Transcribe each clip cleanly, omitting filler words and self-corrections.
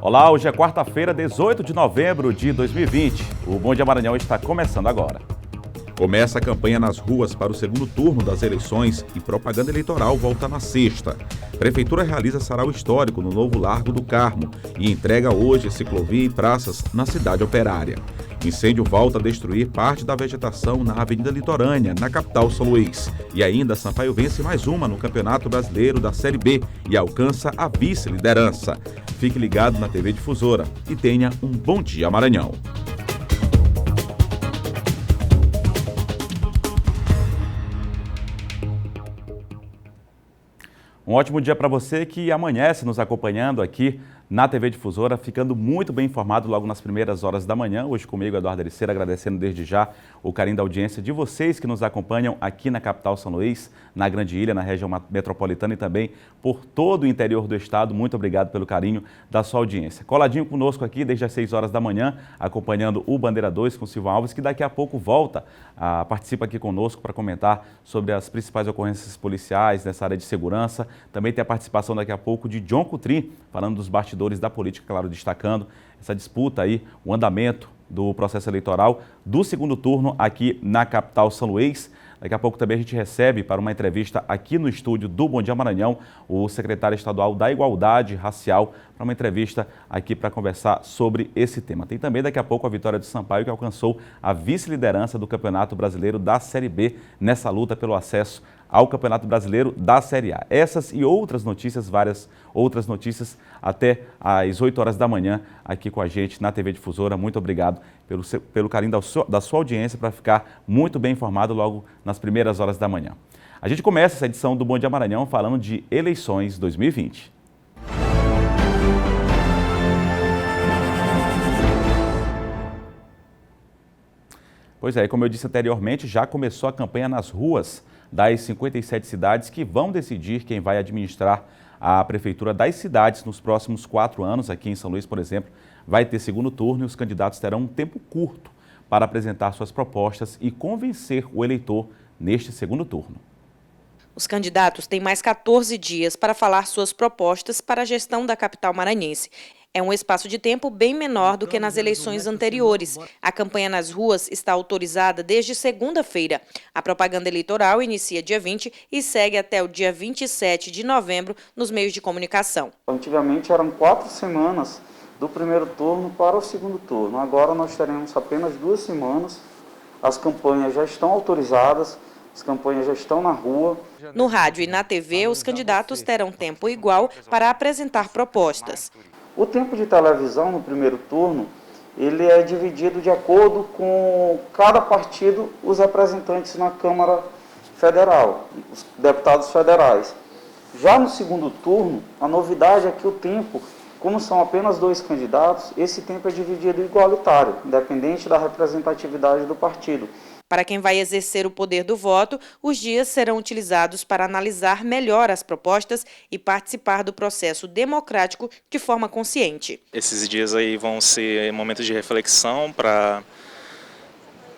Olá, hoje é quarta-feira, 18 de novembro de 2020. O Bom Dia Maranhão está começando agora. Começa a campanha nas ruas para o segundo turno das eleições e propaganda eleitoral volta na sexta. Prefeitura realiza sarau histórico no novo Largo do Carmo e entrega hoje ciclovia e praças na cidade operária. Incêndio volta a destruir parte da vegetação na Avenida Litorânea, na capital São Luís. E ainda Sampaio vence mais uma no Campeonato Brasileiro da Série B e alcança a vice-liderança. Fique ligado na TV Difusora e tenha um bom dia, Maranhão. Um ótimo dia para você que amanhece nos acompanhando aqui na TV Difusora, ficando muito bem informado logo nas primeiras horas da manhã. Hoje comigo, Eduardo Ericeira, agradecendo desde já o carinho da audiência de vocês que nos acompanham aqui na capital São Luís, na Grande Ilha, na região metropolitana e também por todo o interior do estado. Muito obrigado pelo carinho da sua audiência. Coladinho conosco aqui desde as 6 horas da manhã, acompanhando o Bandeira 2 com Silvio Alves, que daqui a pouco participa aqui conosco para comentar sobre as principais ocorrências policiais nessa área de segurança. Também tem a participação daqui a pouco de John Coutrin, falando dos bastidores da política, claro, destacando essa disputa aí, o andamento do processo eleitoral do segundo turno aqui na capital São Luís. Daqui a pouco também a gente recebe para uma entrevista aqui no estúdio do Bom Dia Maranhão o secretário estadual da Igualdade Racial para uma entrevista aqui para conversar sobre esse tema. Tem também daqui a pouco a vitória do Sampaio, que alcançou a vice-liderança do Campeonato Brasileiro da Série B nessa luta pelo acesso ao Campeonato Brasileiro da Série A. Essas e outras notícias, várias outras notícias, até às 8 horas da manhã aqui com a gente na TV Difusora. Muito obrigado pelo carinho da sua audiência para ficar muito bem informado logo nas primeiras horas da manhã. A gente começa essa edição do Bom Dia Maranhão falando de eleições 2020. Pois é, como eu disse anteriormente, já começou a campanha nas ruas das 57 cidades que vão decidir quem vai administrar a prefeitura das cidades nos próximos 4 anos. Aqui em São Luís, por exemplo, vai ter segundo turno e os candidatos terão um tempo curto para apresentar suas propostas e convencer o eleitor neste segundo turno. Os candidatos têm mais 14 dias para falar suas propostas para a gestão da capital maranhense. É um espaço de tempo bem menor do que nas eleições anteriores. A campanha nas ruas está autorizada desde segunda-feira. A propaganda eleitoral inicia dia 20 e segue até o dia 27 de novembro nos meios de comunicação. Antigamente eram 4 semanas do primeiro turno para o segundo turno. Agora nós teremos apenas 2 semanas. As campanhas já estão autorizadas, as campanhas já estão na rua. No rádio e na TV, os candidatos terão tempo igual para apresentar propostas. O tempo de televisão no primeiro turno, ele é dividido de acordo com cada partido, os representantes na Câmara Federal, os deputados federais. Já no segundo turno, a novidade é que o tempo, como são apenas 2 candidatos, esse tempo é dividido igualitário, independente da representatividade do partido. Para quem vai exercer o poder do voto, os dias serão utilizados para analisar melhor as propostas e participar do processo democrático de forma consciente. Esses dias aí vão ser momentos de reflexão para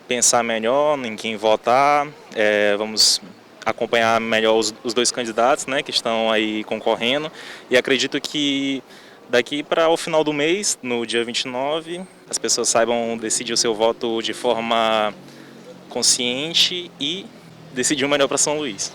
pensar melhor em quem votar. Vamos acompanhar melhor os 2 candidatos, né, que estão aí concorrendo. E acredito que daqui para o final do mês, no dia 29, as pessoas saibam decidir o seu voto de forma consciente e decidir o melhor para São Luís.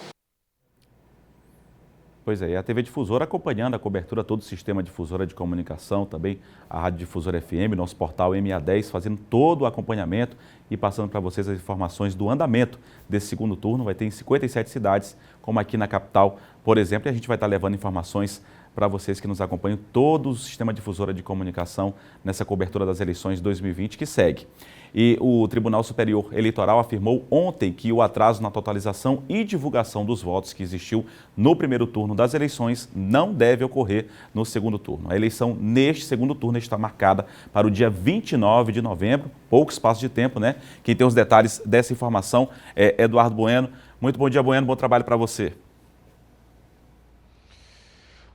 Pois é, e a TV Difusora acompanhando a cobertura, todo o sistema Difusora de comunicação, também a Rádio Difusora FM, nosso portal MA10, fazendo todo o acompanhamento e passando para vocês as informações do andamento desse segundo turno. Vai ter em 57 cidades, como aqui na capital, por exemplo, e a gente vai estar levando informações para vocês que nos acompanham, todo o sistema Difusora de comunicação nessa cobertura das eleições 2020 que segue. E o Tribunal Superior Eleitoral afirmou ontem que o atraso na totalização e divulgação dos votos que existiu no primeiro turno das eleições não deve ocorrer no segundo turno. A eleição neste segundo turno está marcada para o dia 29 de novembro, pouco espaço de tempo, né? Quem tem os detalhes dessa informação é Eduardo Bueno. Muito bom dia, Bueno, bom trabalho para você.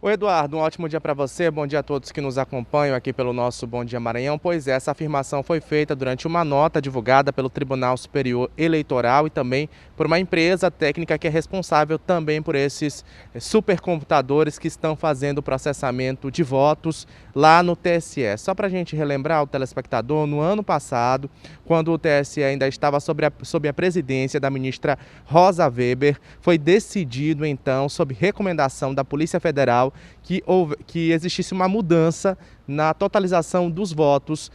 Oi, Eduardo, um ótimo dia para você, bom dia a todos que nos acompanham aqui pelo nosso Bom Dia Maranhão. Pois é, essa afirmação foi feita durante uma nota divulgada pelo Tribunal Superior Eleitoral e também por uma empresa técnica que é responsável também por esses supercomputadores que estão fazendo o processamento de votos lá no TSE. Só para a gente relembrar o telespectador, no ano passado, quando o TSE ainda estava sob a presidência da ministra Rosa Weber, foi decidido então, sob recomendação da Polícia Federal, que existisse uma mudança na totalização dos votos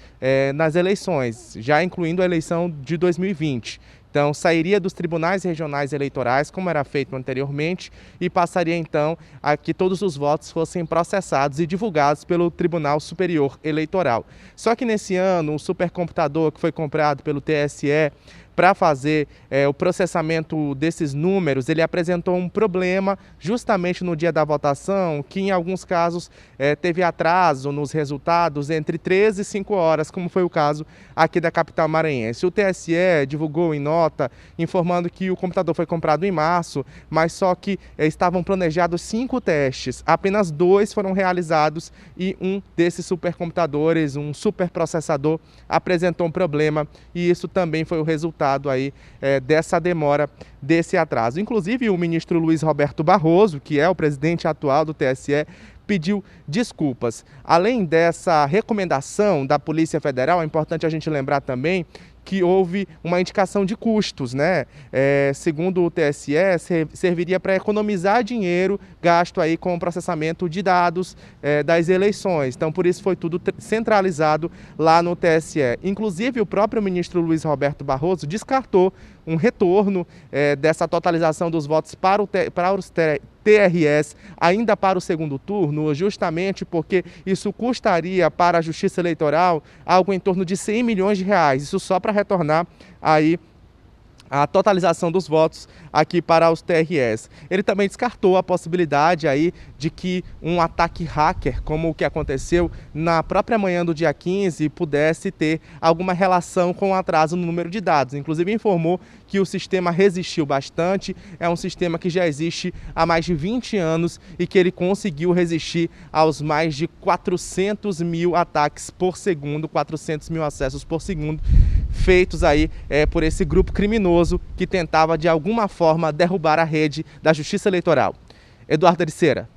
nas eleições, já incluindo a eleição de 2020. Então, sairia dos tribunais regionais eleitorais, como era feito anteriormente, e passaria então a que todos os votos fossem processados e divulgados pelo Tribunal Superior Eleitoral. Só que nesse ano, o supercomputador que foi comprado pelo TSE para fazer o processamento desses números, ele apresentou um problema justamente no dia da votação, que em alguns casos teve atraso nos resultados entre 13 e 5 horas, como foi o caso aqui da capital maranhense. O TSE divulgou em nota, informando que o computador foi comprado em março, mas só que estavam planejados 5 testes, apenas 2 foram realizados e um desses supercomputadores, um superprocessador, apresentou um problema e isso também foi o resultado aí dessa demora, desse atraso. Inclusive o ministro Luiz Roberto Barroso, que é o presidente atual do TSE, pediu desculpas. Além dessa recomendação da Polícia Federal, é importante a gente lembrar também que houve uma indicação de custos, né? Segundo o TSE, serviria para economizar dinheiro gasto aí com o processamento de dados das eleições. Então, por isso foi tudo centralizado lá no TSE. Inclusive, o próprio ministro Luiz Roberto Barroso descartou um retorno dessa totalização dos votos para os TRS ainda para o segundo turno, justamente porque isso custaria para a Justiça Eleitoral algo em torno de 100 milhões de reais. Isso só para retornar aí a totalização dos votos aqui para os TRS. Ele também descartou a possibilidade aí de que um ataque hacker, como o que aconteceu na própria manhã do dia 15, pudesse ter alguma relação com o atraso no número de dados. Inclusive informou que o sistema resistiu bastante, é um sistema que já existe há mais de 20 anos e que ele conseguiu resistir aos mais de 400 mil ataques por segundo, 400 mil acessos por segundo, feitos aí por esse grupo criminoso que tentava de alguma forma derrubar a rede da Justiça Eleitoral. Eduardo Ericeira.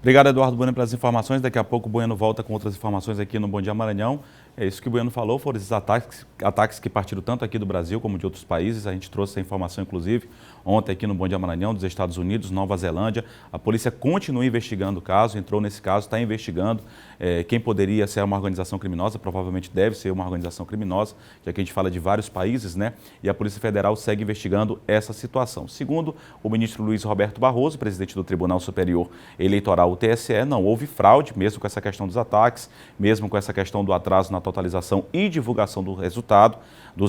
Obrigado, Eduardo Bueno, pelas informações. Daqui a pouco o Bueno volta com outras informações aqui no Bom Dia Maranhão. É isso que o Bueno falou, foram esses ataques que partiram tanto aqui do Brasil como de outros países. A gente trouxe essa informação, inclusive, ontem aqui no Bom Dia Maranhão, dos Estados Unidos, Nova Zelândia. A polícia continua investigando o caso, entrou nesse caso, está investigando quem poderia ser uma organização criminosa, provavelmente deve ser uma organização criminosa, já que a gente fala de vários países, né? E a Polícia Federal segue investigando essa situação. Segundo o ministro Luiz Roberto Barroso, presidente do Tribunal Superior Eleitoral, o TSE, não houve fraude, mesmo com essa questão dos ataques, mesmo com essa questão do atraso na totalização e divulgação dos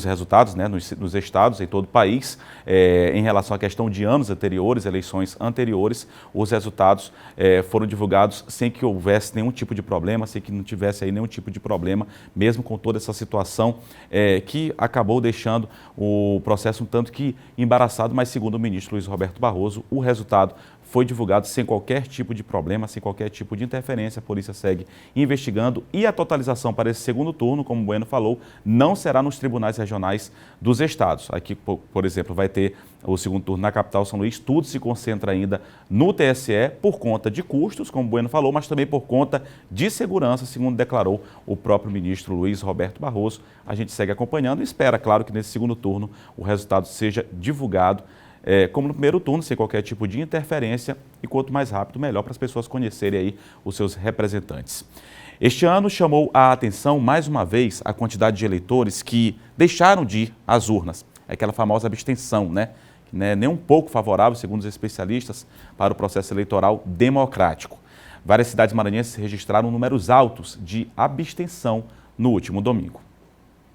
resultados, né, nos estados, em todo o país. Em relação à questão de anos anteriores, eleições anteriores, os resultados foram divulgados sem que houvesse nenhum tipo de problema, sem que não tivesse aí nenhum tipo de problema, mesmo com toda essa situação que acabou deixando o processo um tanto que embaraçado, mas segundo o ministro Luiz Roberto Barroso, o resultado foi divulgado sem qualquer tipo de problema, sem qualquer tipo de interferência. A polícia segue investigando e a totalização para esse segundo turno, como o Bueno falou, não será nos tribunais regionais dos estados. Aqui, por exemplo, vai ter o segundo turno na capital São Luís, tudo se concentra ainda no TSE por conta de custos, como o Bueno falou, mas também por conta de segurança, segundo declarou o próprio ministro Luiz Roberto Barroso. A gente segue acompanhando e espera, claro, que nesse segundo turno o resultado seja divulgado como no primeiro turno, sem qualquer tipo de interferência, e quanto mais rápido, melhor para as pessoas conhecerem aí os seus representantes. Este ano chamou a atenção, mais uma vez, a quantidade de eleitores que deixaram de ir às urnas. É aquela famosa abstenção, né? Que não é nem um pouco favorável, segundo os especialistas, para o processo eleitoral democrático. Várias cidades maranhenses registraram números altos de abstenção no último domingo.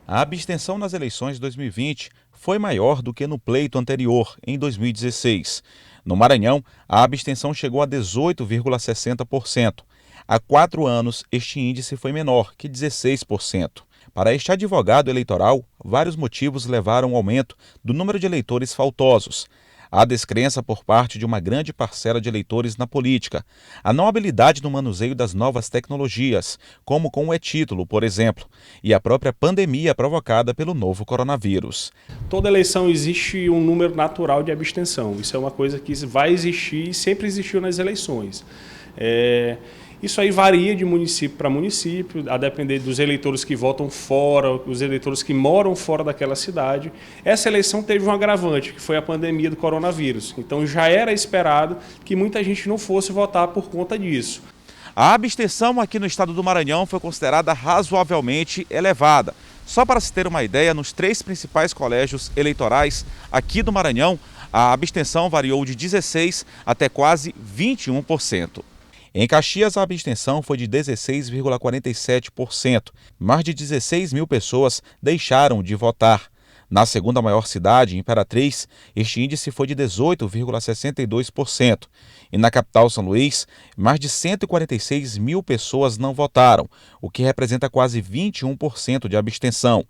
A abstenção nas eleições de 2020 foi maior do que no pleito anterior, em 2016. No Maranhão, a abstenção chegou a 18,60%. Há 4 anos, este índice foi menor, que 16%. Para este advogado eleitoral, vários motivos levaram ao aumento do número de eleitores faltosos. Há descrença por parte de uma grande parcela de eleitores na política, a não habilidade no manuseio das novas tecnologias, como com o e-título, por exemplo, e a própria pandemia provocada pelo novo coronavírus. Toda eleição existe um número natural de abstenção. Isso é uma coisa que vai existir e sempre existiu nas eleições. Isso aí varia de município para município, a depender dos eleitores que votam fora, os eleitores que moram fora daquela cidade. Essa eleição teve um agravante, que foi a pandemia do coronavírus. Então já era esperado que muita gente não fosse votar por conta disso. A abstenção aqui no estado do Maranhão foi considerada razoavelmente elevada. Só para se ter uma ideia, nos 3 principais colégios eleitorais aqui do Maranhão, a abstenção variou de 16% até quase 21%. Em Caxias, a abstenção foi de 16,47%. Mais de 16 mil pessoas deixaram de votar. Na segunda maior cidade, Imperatriz, este índice foi de 18,62%. E na capital, São Luís, mais de 146 mil pessoas não votaram, o que representa quase 21% de abstenção.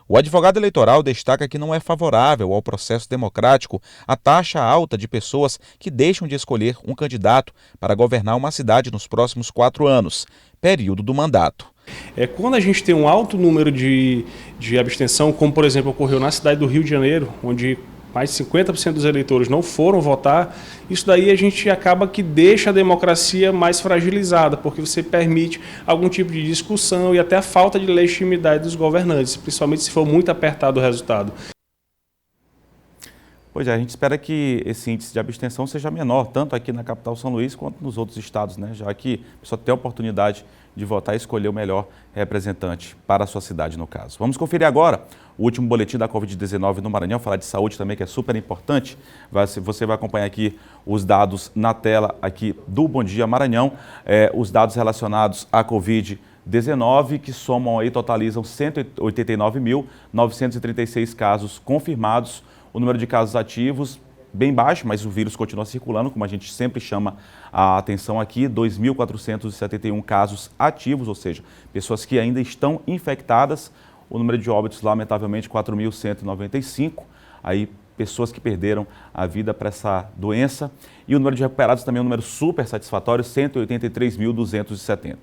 O advogado eleitoral destaca que não é favorável ao processo democrático a taxa alta de pessoas que deixam de escolher um candidato para governar uma cidade nos próximos 4 anos, período do mandato. Quando a gente tem um alto número de abstenção, como por exemplo ocorreu na cidade do Rio de Janeiro, onde mais de 50% dos eleitores não foram votar, isso daí a gente acaba que deixa a democracia mais fragilizada, porque você permite algum tipo de discussão e até a falta de legitimidade dos governantes, principalmente se for muito apertado o resultado. Pois é, a gente espera que esse índice de abstenção seja menor, tanto aqui na capital São Luís quanto nos outros estados, né? Já que a pessoa tem a oportunidade de votar e escolher o melhor representante para a sua cidade, no caso. Vamos conferir agora o último boletim da Covid-19 no Maranhão, falar de saúde também, que é super importante. Você vai acompanhar aqui os dados na tela aqui do Bom Dia Maranhão, os dados relacionados à Covid-19, que somam aí, totalizam 189.936 casos confirmados. O número de casos ativos, bem baixo, mas o vírus continua circulando, como a gente sempre chama a atenção aqui, 2.471 casos ativos, ou seja, pessoas que ainda estão infectadas. O número de óbitos, lamentavelmente, 4.195, aí pessoas que perderam a vida para essa doença. E o número de recuperados também é um número super satisfatório, 183.270.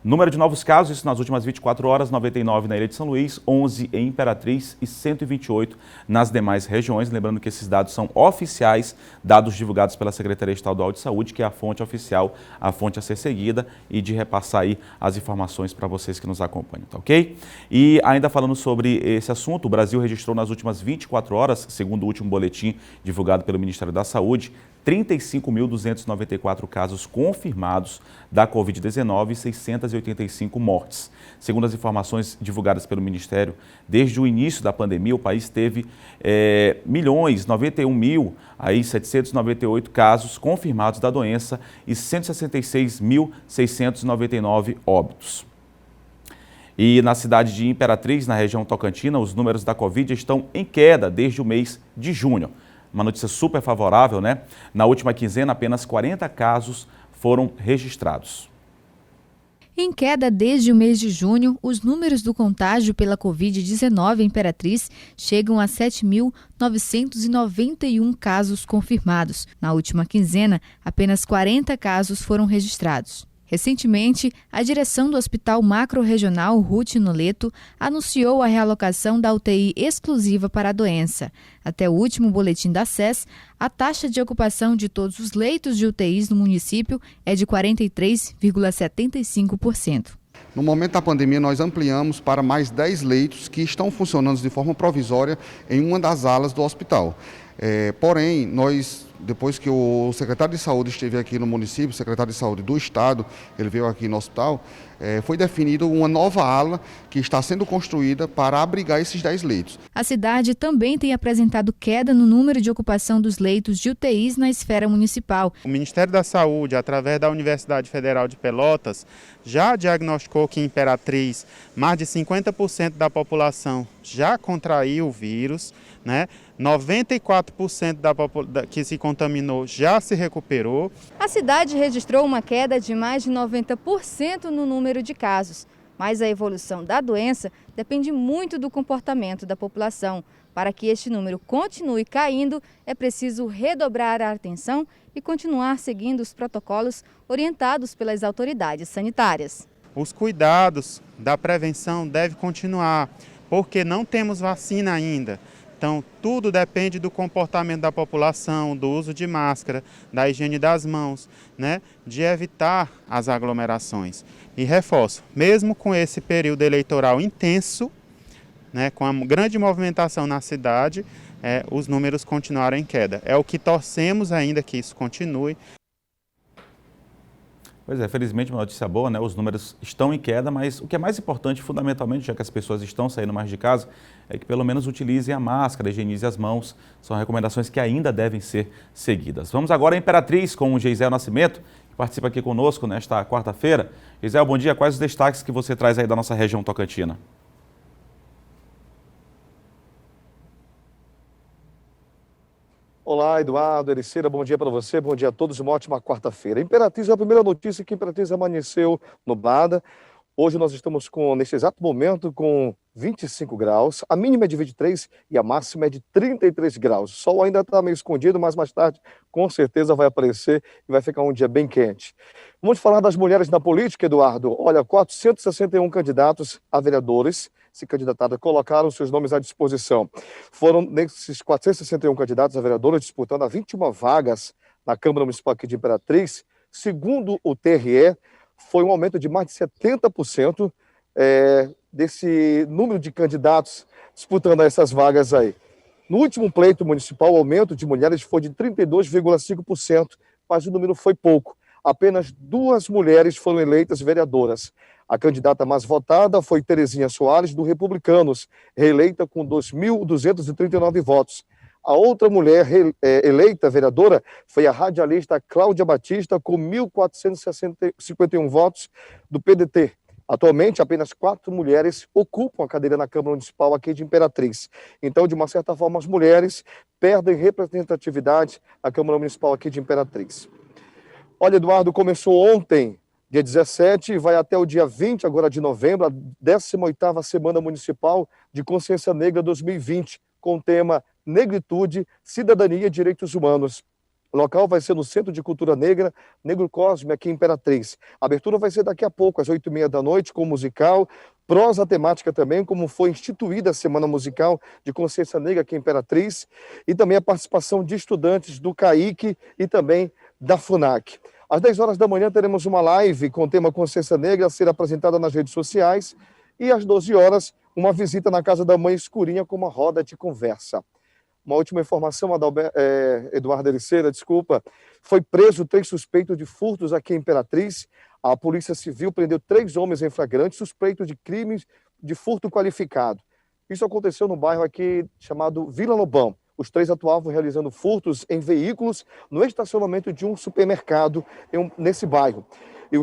Número de novos casos, isso nas últimas 24 horas, 99 na Ilha de São Luís, 11 em Imperatriz e 128 nas demais regiões. Lembrando que esses dados são oficiais, dados divulgados pela Secretaria Estadual de Saúde, que é a fonte oficial, a fonte a ser seguida, e de repassar aí as informações para vocês que nos acompanham, tá ok? E ainda falando sobre esse assunto, o Brasil registrou nas últimas 24 horas, segundo o último boletim divulgado pelo Ministério da Saúde, 35.294 casos confirmados da Covid-19 e 685 mortes. Segundo as informações divulgadas pelo Ministério, desde o início da pandemia, o país teve 91.798 casos confirmados da doença e 166.699 óbitos. E na cidade de Imperatriz, na região Tocantina, os números da Covid estão em queda desde o mês de junho. Uma notícia super favorável, né? Na última quinzena, apenas 40 casos foram registrados. Em queda desde o mês de junho, os números do contágio pela Covid-19 em Imperatriz chegam a 7.991 casos confirmados. Na última quinzena, apenas 40 casos foram registrados. Recentemente, a direção do Hospital Macro-Regional Ruth Noleto anunciou a realocação da UTI exclusiva para a doença. Até o último boletim da SES, a taxa de ocupação de todos os leitos de UTIs no município é de 43,75%. No momento da pandemia, nós ampliamos para mais 10 leitos que estão funcionando de forma provisória em uma das alas do hospital. Porém, depois que o secretário de saúde esteve aqui no município, o secretário de saúde do estado, ele veio aqui no hospital, foi definida uma nova ala que está sendo construída para abrigar esses 10 leitos. A cidade também tem apresentado queda no número de ocupação dos leitos de UTIs na esfera municipal. O Ministério da Saúde, através da Universidade Federal de Pelotas, já diagnosticou que em Imperatriz mais de 50% da população já contraiu o vírus, né? 94% que se contaminou já se recuperou. A cidade registrou uma queda de mais de 90% no número de casos, mas a evolução da doença depende muito do comportamento da população. Para que este número continue caindo, é preciso redobrar a atenção e continuar seguindo os protocolos orientados pelas autoridades sanitárias. Os cuidados da prevenção devem continuar, porque não temos vacina ainda. Então, tudo depende do comportamento da população, do uso de máscara, da higiene das mãos, né, de evitar as aglomerações. E reforço, mesmo com esse período eleitoral intenso, né, com a grande movimentação na cidade, os números continuaram em queda. É o que torcemos ainda que isso continue. Pois é, felizmente uma notícia boa, né? Os números estão em queda, mas o que é mais importante, fundamentalmente, já que as pessoas estão saindo mais de casa, é que pelo menos utilizem a máscara, higienizem as mãos. São recomendações que ainda devem ser seguidas. Vamos agora à Imperatriz com o Geisel Nascimento, que participa aqui conosco nesta quarta-feira. Geisel, bom dia. Quais os destaques que você traz aí da nossa região tocantina? Olá, Eduardo, Ericeira, bom dia para você, bom dia a todos, uma ótima quarta-feira. Imperatriz é a primeira notícia que Imperatriz amanheceu nublada. Hoje nós estamos neste exato momento, com 25 graus, a mínima é de 23 e a máxima é de 33 graus. O sol ainda está meio escondido, mas mais tarde com certeza vai aparecer e vai ficar um dia bem quente. Vamos falar das mulheres na política, Eduardo. Olha, 461 candidatos a vereadores se candidataram, colocaram seus nomes à disposição. Foram nesses 461 candidatos a vereadores disputando a 21 vagas na Câmara Municipal aqui de Imperatriz. Segundo o TRE, foi um aumento de mais de 70% desse número de candidatos disputando essas vagas aí. No último pleito municipal, o aumento de mulheres foi de 32,5%, mas o número foi pouco. Apenas 2 mulheres foram eleitas vereadoras. A candidata mais votada foi Terezinha Soares, do Republicanos, reeleita com 2.239 votos. A outra mulher eleita vereadora foi a radialista Cláudia Batista, com 1.451 votos do PDT. Atualmente, apenas 4 mulheres ocupam a cadeira na Câmara Municipal aqui de Imperatriz. Então, de uma certa forma, as mulheres perdem representatividade na Câmara Municipal aqui de Imperatriz. Olha, Eduardo, começou ontem, dia 17, e vai até o dia 20 agora de novembro, a 18ª Semana Municipal de Consciência Negra 2020, com o tema Negritude, Cidadania e Direitos Humanos. O local vai ser no Centro de Cultura Negra, Negro Cosme, aqui em Imperatriz. A abertura vai ser daqui a pouco, às 8h30 da noite, com musical, prosa temática também, como foi instituída a Semana Musical de Consciência Negra aqui em Imperatriz, e também a participação de estudantes do CAIC e também da FUNAC. Às 10 horas da manhã teremos uma live com o tema Consciência Negra a ser apresentada nas redes sociais, e às 12 horas uma visita na Casa da Mãe Escurinha com uma roda de conversa. Uma última informação, Eduardo Ericeira, foi preso 3 suspeitos de furtos aqui em Imperatriz. A Polícia Civil prendeu 3 homens em flagrante suspeitos de crimes de furto qualificado. Isso aconteceu no bairro aqui chamado Vila Lobão. Os 3 atuavam realizando furtos em veículos no estacionamento de um supermercado nesse bairro. E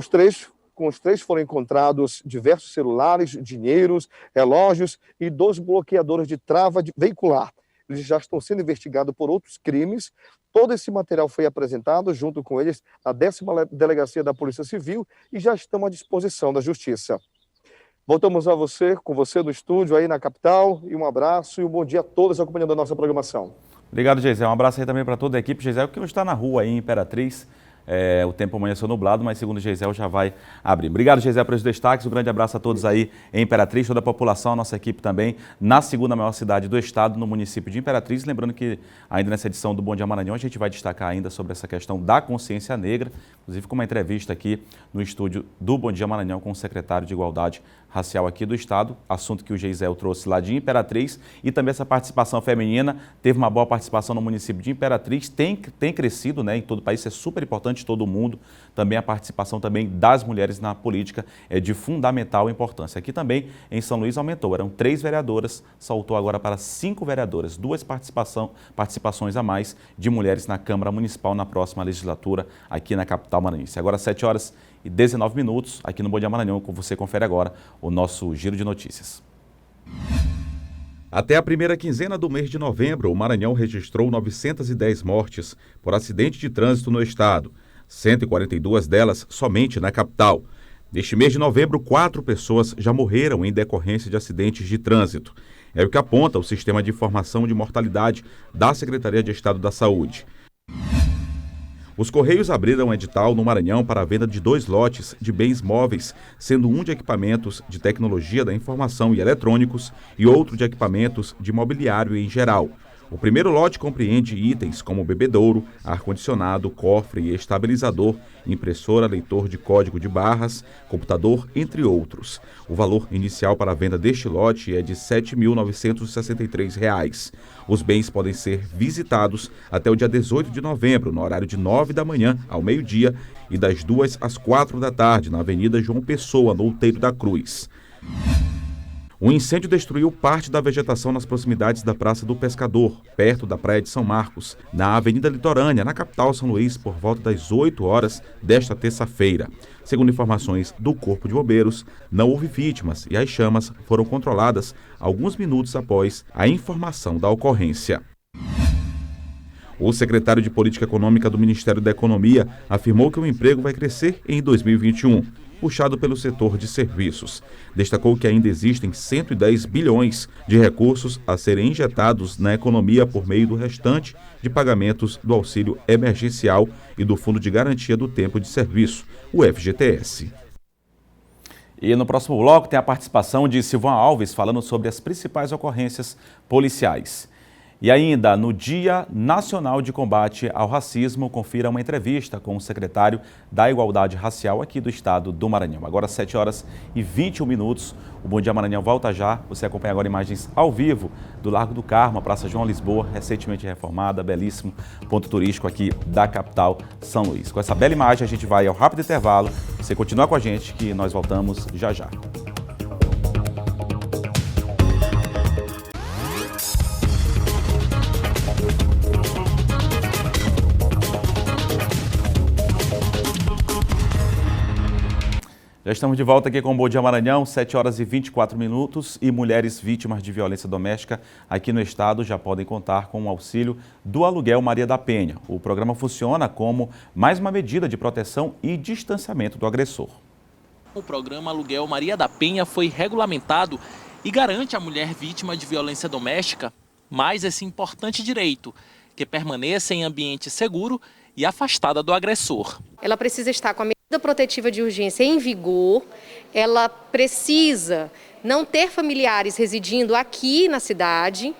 com os 3 foram encontrados diversos celulares, dinheiros, relógios e 2 bloqueadores de trava veicular. Eles já estão sendo investigados por outros crimes. Todo esse material foi apresentado junto com eles na 10ª Delegacia da Polícia Civil e já estão à disposição da Justiça. Voltamos com você no estúdio aí na capital, e um abraço e um bom dia a todos acompanhando a nossa programação. Obrigado, Geisel. Um abraço aí também para toda a equipe. Geisel, que hoje está na rua aí em Imperatriz. O tempo amanheceu nublado, mas segundo o Geisel já vai abrir. Obrigado, Geisel, pelos destaques. Um grande abraço a todos aí em Imperatriz, toda a população, a nossa equipe também, na 2ª maior cidade do estado, no município de Imperatriz. Lembrando que ainda nessa edição do Bom Dia Maranhão, a gente vai destacar ainda sobre essa questão da consciência negra, inclusive com uma entrevista aqui no estúdio do Bom Dia Maranhão com o secretário de Igualdade Racial aqui do estado, assunto que o Geisel trouxe lá de Imperatriz, e também essa participação feminina. Teve uma boa participação no município de Imperatriz, tem crescido, né, em todo o país, isso é super importante, todo mundo. Também a participação também das mulheres na política é de fundamental importância. Aqui também em São Luís aumentou, eram 3 vereadoras, saltou agora para 5 vereadoras, 2 participações a mais de mulheres na Câmara Municipal na próxima legislatura aqui na capital maranhense. Agora 7h19, aqui no Bom Dia Maranhão, você confere agora o nosso giro de notícias. Até a primeira quinzena do mês de novembro, o Maranhão registrou 910 mortes por acidente de trânsito no estado, 142 delas somente na capital. Neste mês de novembro, 4 pessoas já morreram em decorrência de acidentes de trânsito. É o que aponta o Sistema de Informação de Mortalidade da Secretaria de Estado da Saúde. Os Correios abriram um edital no Maranhão para a venda de 2 lotes de bens móveis, sendo um de equipamentos de tecnologia da informação e eletrônicos e outro de equipamentos de mobiliário em geral. O primeiro lote compreende itens como bebedouro, ar-condicionado, cofre e estabilizador, impressora, leitor de código de barras, computador, entre outros. O valor inicial para a venda deste lote é de R$ 7.963. Os bens podem ser visitados até o dia 18 de novembro, no horário de 9 da manhã ao meio-dia e das 2 às 4 da tarde, na Avenida João Pessoa, no Outeiro da Cruz. Um incêndio destruiu parte da vegetação nas proximidades da Praça do Pescador, perto da Praia de São Marcos, na Avenida Litorânea, na capital São Luís, por volta das 8 horas desta terça-feira. Segundo informações do Corpo de Bombeiros, não houve vítimas e as chamas foram controladas alguns minutos após a informação da ocorrência. O secretário de Política Econômica do Ministério da Economia afirmou que o emprego vai crescer em 2021. Puxado pelo setor de serviços. Destacou que ainda existem 110 bilhões de recursos a serem injetados na economia por meio do restante de pagamentos do auxílio emergencial e do Fundo de Garantia do Tempo de Serviço, o FGTS. E no próximo bloco tem a participação de Silvan Alves falando sobre as principais ocorrências policiais. E ainda, no Dia Nacional de Combate ao Racismo, confira uma entrevista com o secretário da Igualdade Racial aqui do estado do Maranhão. Agora, 7 horas e 21 minutos. O Bom Dia Maranhão volta já. Você acompanha agora imagens ao vivo do Largo do Carmo, a Praça João Lisboa, recentemente reformada, belíssimo ponto turístico aqui da capital São Luís. Com essa bela imagem, a gente vai ao rápido intervalo. Você continua com a gente que nós voltamos já já. Já estamos de volta aqui com o Bom Dia Maranhão, 7 horas e 24 minutos e mulheres vítimas de violência doméstica aqui no estado já podem contar com o auxílio do Aluguel Maria da Penha. O programa funciona como mais uma medida de proteção e distanciamento do agressor. O programa Aluguel Maria da Penha foi regulamentado e garante à mulher vítima de violência doméstica mais esse importante direito, que permaneça em ambiente seguro e afastada do agressor. Ela precisa estar com a medida protetiva de urgência em vigor, ela precisa não ter familiares residindo aqui na cidade,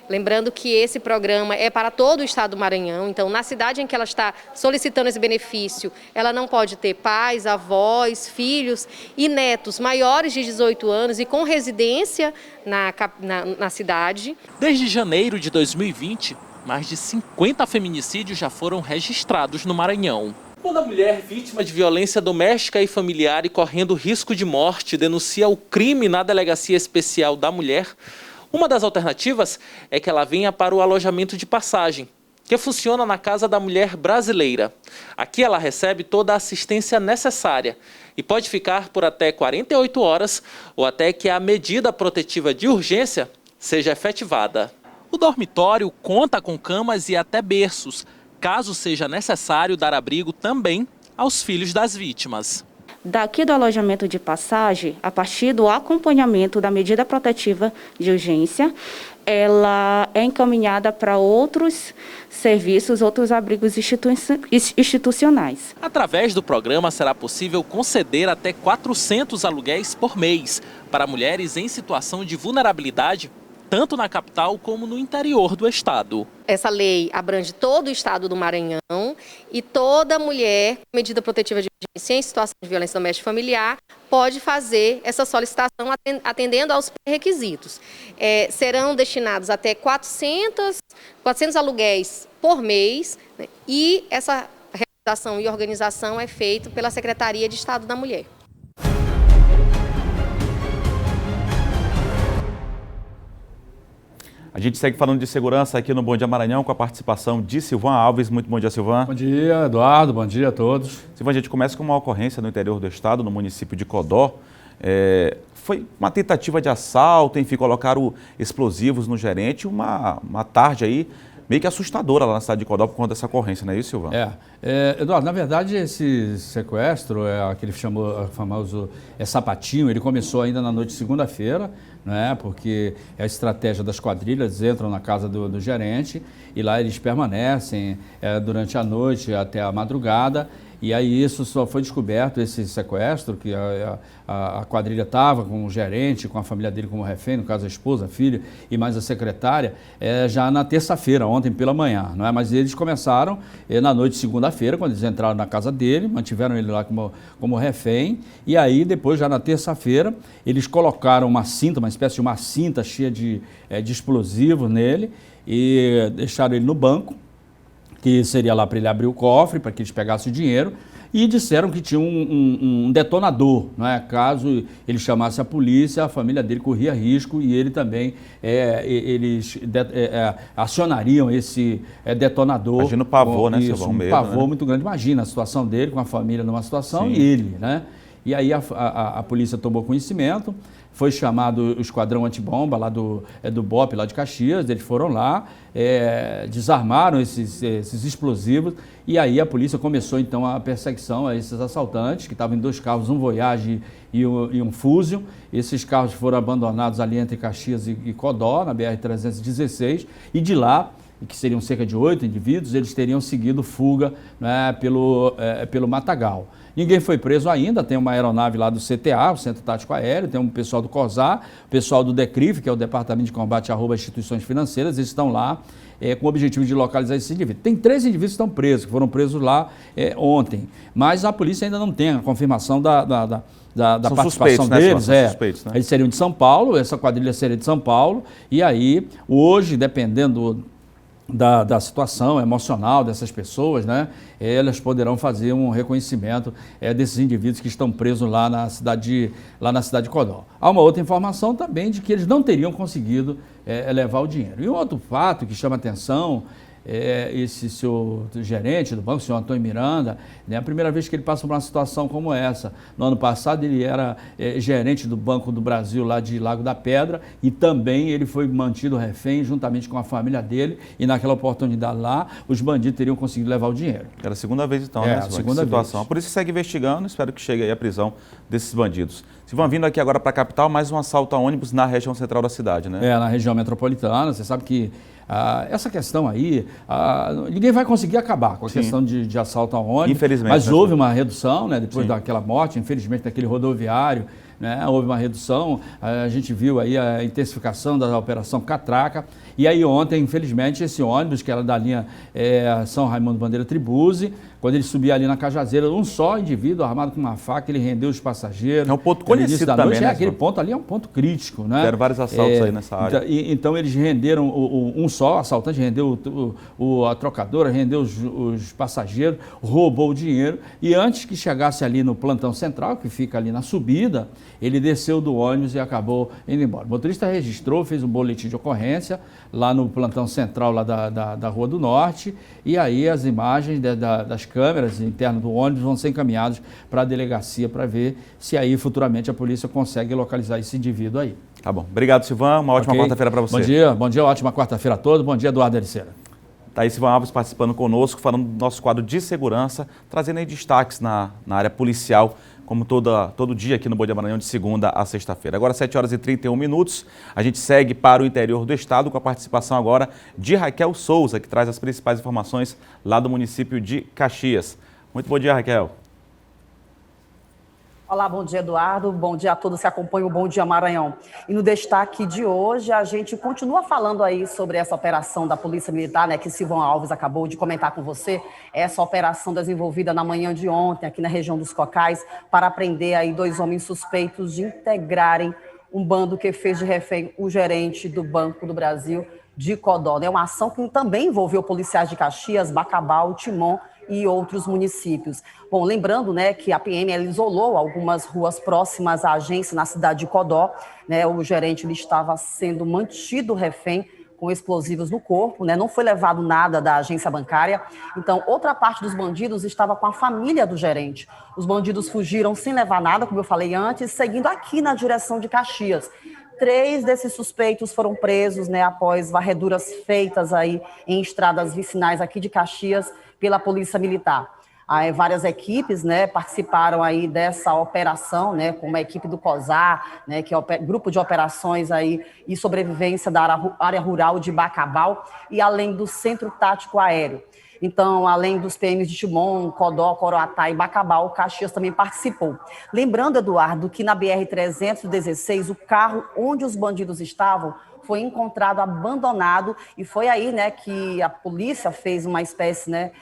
lembrando que esse programa é para todo o estado do Maranhão, então na cidade em que ela está solicitando esse benefício, ela não pode ter pais, avós, filhos e netos maiores de 18 anos e com residência na cidade. Desde janeiro de 2020, mais de 50 feminicídios já foram registrados no Maranhão. Quando a mulher vítima de violência doméstica e familiar e correndo risco de morte denuncia o crime na Delegacia Especial da Mulher, uma das alternativas é que ela venha para o alojamento de passagem, que funciona na Casa da Mulher Brasileira. Aqui ela recebe toda a assistência necessária e pode ficar por até 48 horas ou até que a medida protetiva de urgência seja efetivada. O dormitório conta com camas e até berços, caso seja necessário dar abrigo também aos filhos das vítimas. Daqui do alojamento de passagem, a partir do acompanhamento da medida protetiva de urgência, ela é encaminhada para outros serviços, outros abrigos institucionais. Através do programa será possível conceder até 400 aluguéis por mês para mulheres em situação de vulnerabilidade, tanto na capital como no interior do estado. Essa lei abrange todo o estado do Maranhão e toda mulher com medida protetiva de urgência em situação de violência doméstica e familiar pode fazer essa solicitação atendendo aos requisitos. Serão destinados até 400 aluguéis por mês, né, e essa realização e organização é feita pela Secretaria de Estado da Mulher. A gente segue falando de segurança aqui no Bom Dia Maranhão com a participação de Silvan Alves. Muito bom dia, Silvan. Bom dia, Eduardo. Bom dia a todos. Silvan, a gente começa com uma ocorrência no interior do estado, no município de Codó. Foi uma tentativa de assalto, enfim, colocaram explosivos no gerente. Uma tarde aí, meio que assustadora lá na cidade de Codó por conta dessa ocorrência, não é isso, Silvão? Eduardo, na verdade esse sequestro, aquele famoso sapatinho, ele começou ainda na noite de segunda-feira, né? Porque é a estratégia das quadrilhas, entram na casa do gerente e lá eles permanecem durante a noite até a madrugada. E aí isso só foi descoberto, esse sequestro, que a quadrilha estava com o gerente, com a família dele como refém, no caso a esposa, a filha e mais a secretária, já na terça-feira, ontem pela manhã, não é? Mas eles começaram na noite de segunda-feira, quando eles entraram na casa dele, mantiveram ele lá como refém, e aí depois, já na terça-feira, eles colocaram uma cinta, uma espécie de uma cinta cheia de explosivos nele, e deixaram ele no banco, que seria lá para ele abrir o cofre, para que eles pegassem o dinheiro, e disseram que tinha um detonador, não é? Caso ele chamasse a polícia, a família dele corria risco e ele também, eles acionariam esse detonador. Imagina o pavor, né, Silvão? Um pavor muito grande. Imagina a situação dele, com a família numa situação, e ele, né? E aí a polícia tomou conhecimento, foi chamado o esquadrão antibomba lá do BOP, lá de Caxias, eles foram lá, desarmaram esses explosivos, e aí a polícia começou então a perseguição a esses assaltantes, que estavam em 2 carros, um Voyage e um Fusion. Esses carros foram abandonados ali entre Caxias e Codó, na BR-316, e de lá, que seriam cerca de 8 indivíduos, eles teriam seguido fuga, né, pelo Matagal. Ninguém foi preso ainda, tem uma aeronave lá do CTA, o Centro Tático Aéreo, tem um pessoal do COSAR, pessoal do DECRIF, que é o Departamento de Combate a Roubo a Instituições Financeiras, eles estão lá com o objetivo de localizar esses indivíduos. Tem 3 indivíduos que estão presos, que foram presos lá ontem, mas a polícia ainda não tem a confirmação da participação deles. São suspeitos, né? Eles seriam de São Paulo, essa quadrilha seria de São Paulo, e aí, hoje, dependendo da situação emocional dessas pessoas, né, elas poderão fazer um reconhecimento desses indivíduos que estão presos lá na cidade de Codó. Há uma outra informação também de que eles não teriam conseguido levar o dinheiro. E um outro fato que chama atenção esse seu gerente do banco, o senhor Antônio Miranda, né, a primeira vez que ele passa por uma situação como essa. No ano passado ele era gerente do Banco do Brasil lá de Lago da Pedra, e também ele foi mantido refém juntamente com a família dele, e naquela oportunidade lá os bandidos teriam conseguido levar o dinheiro. Era a segunda vez então, né? A segunda situação. Vez. Por isso segue investigando, espero que chegue aí a prisão desses bandidos. Se vão vindo aqui agora para a capital, mais um assalto a ônibus na região central da cidade, né? Na região metropolitana. Você sabe que essa questão aí, ninguém vai conseguir acabar com a questão de assalto a ônibus. Infelizmente. Mas houve uma redução, né, depois daquela morte, infelizmente, daquele rodoviário, né, houve uma redução. A gente viu aí a intensificação da Operação Catraca. E aí ontem, infelizmente, esse ônibus, que era da linha São Raimundo Bandeira Tribuzzi, quando ele subia ali na Cajazeira, um só indivíduo armado com uma faca, ele rendeu os passageiros. É um ponto conhecido também, noite, né? Aquele ponto ali é um ponto crítico, né? Tiveram vários assaltos aí nessa área. Então eles renderam, um só assaltante rendeu a trocadora, rendeu os passageiros, roubou o dinheiro, e antes que chegasse ali no plantão central, que fica ali na subida, ele desceu do ônibus e acabou indo embora. O motorista registrou, fez um boletim de ocorrência lá no plantão central lá da Rua do Norte, e aí as imagens das câmeras internas do ônibus vão ser encaminhadas para a delegacia para ver se aí futuramente a polícia consegue localizar esse indivíduo aí. Tá bom. Obrigado, Silvan. Uma ótima quarta-feira para você. Bom dia, ótima quarta-feira a todos. Bom dia, Eduardo Ericeira. Tá aí Silvan Alves participando conosco, falando do nosso quadro de segurança, trazendo aí destaques na área policial, como todo dia aqui no Bom Dia Maranhão, de segunda a sexta-feira. Agora, 7h31, a gente segue para o interior do estado com a participação agora de Raquel Souza, que traz as principais informações lá do município de Caxias. Muito bom dia, Raquel. Olá, bom dia, Eduardo. Bom dia a todos que acompanham o Bom Dia Maranhão. E no destaque de hoje, a gente continua falando aí sobre essa operação da Polícia Militar, né, que Silvan Alves acabou de comentar com você. Essa operação desenvolvida na manhã de ontem, aqui na região dos Cocais, para prender aí 2 homens suspeitos de integrarem um bando que fez de refém o gerente do Banco do Brasil de Codó. É uma ação que também envolveu policiais de Caxias, Bacabal, Timon e outros municípios. Bom, lembrando, né, que a PM isolou algumas ruas próximas à agência na cidade de Codó, né, o gerente ele estava sendo mantido refém com explosivos no corpo, né, não foi levado nada da agência bancária. Então, outra parte dos bandidos estava com a família do gerente. Os bandidos fugiram sem levar nada, como eu falei antes, seguindo aqui na direção de Caxias. 3 desses suspeitos foram presos, né, após varreduras feitas aí em estradas vicinais aqui de Caxias pela Polícia Militar. Aí, várias equipes, né, participaram aí dessa operação, né, como a equipe do COSAR, né, que é o grupo de operações aí e sobrevivência da área rural de Bacabal, e além do Centro Tático Aéreo. Então, além dos PMs de Timon, Codó, Coroatá e Bacabal, Caxias também participou. Lembrando, Eduardo, que na BR-316, o carro onde os bandidos estavam foi encontrado abandonado, e foi aí, né, que a polícia fez uma espécie, né,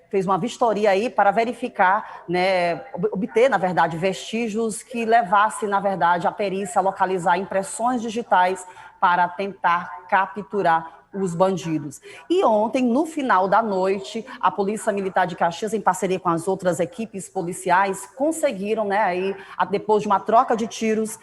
fez uma vistoria aí para verificar, né, obter, na verdade, vestígios que levasse, na verdade, a perícia a localizar impressões digitais para tentar capturar os bandidos. E ontem, no final da noite, a Polícia Militar de Caxias, em parceria com as outras equipes policiais, conseguiram, né, aí, depois de uma troca de tiros,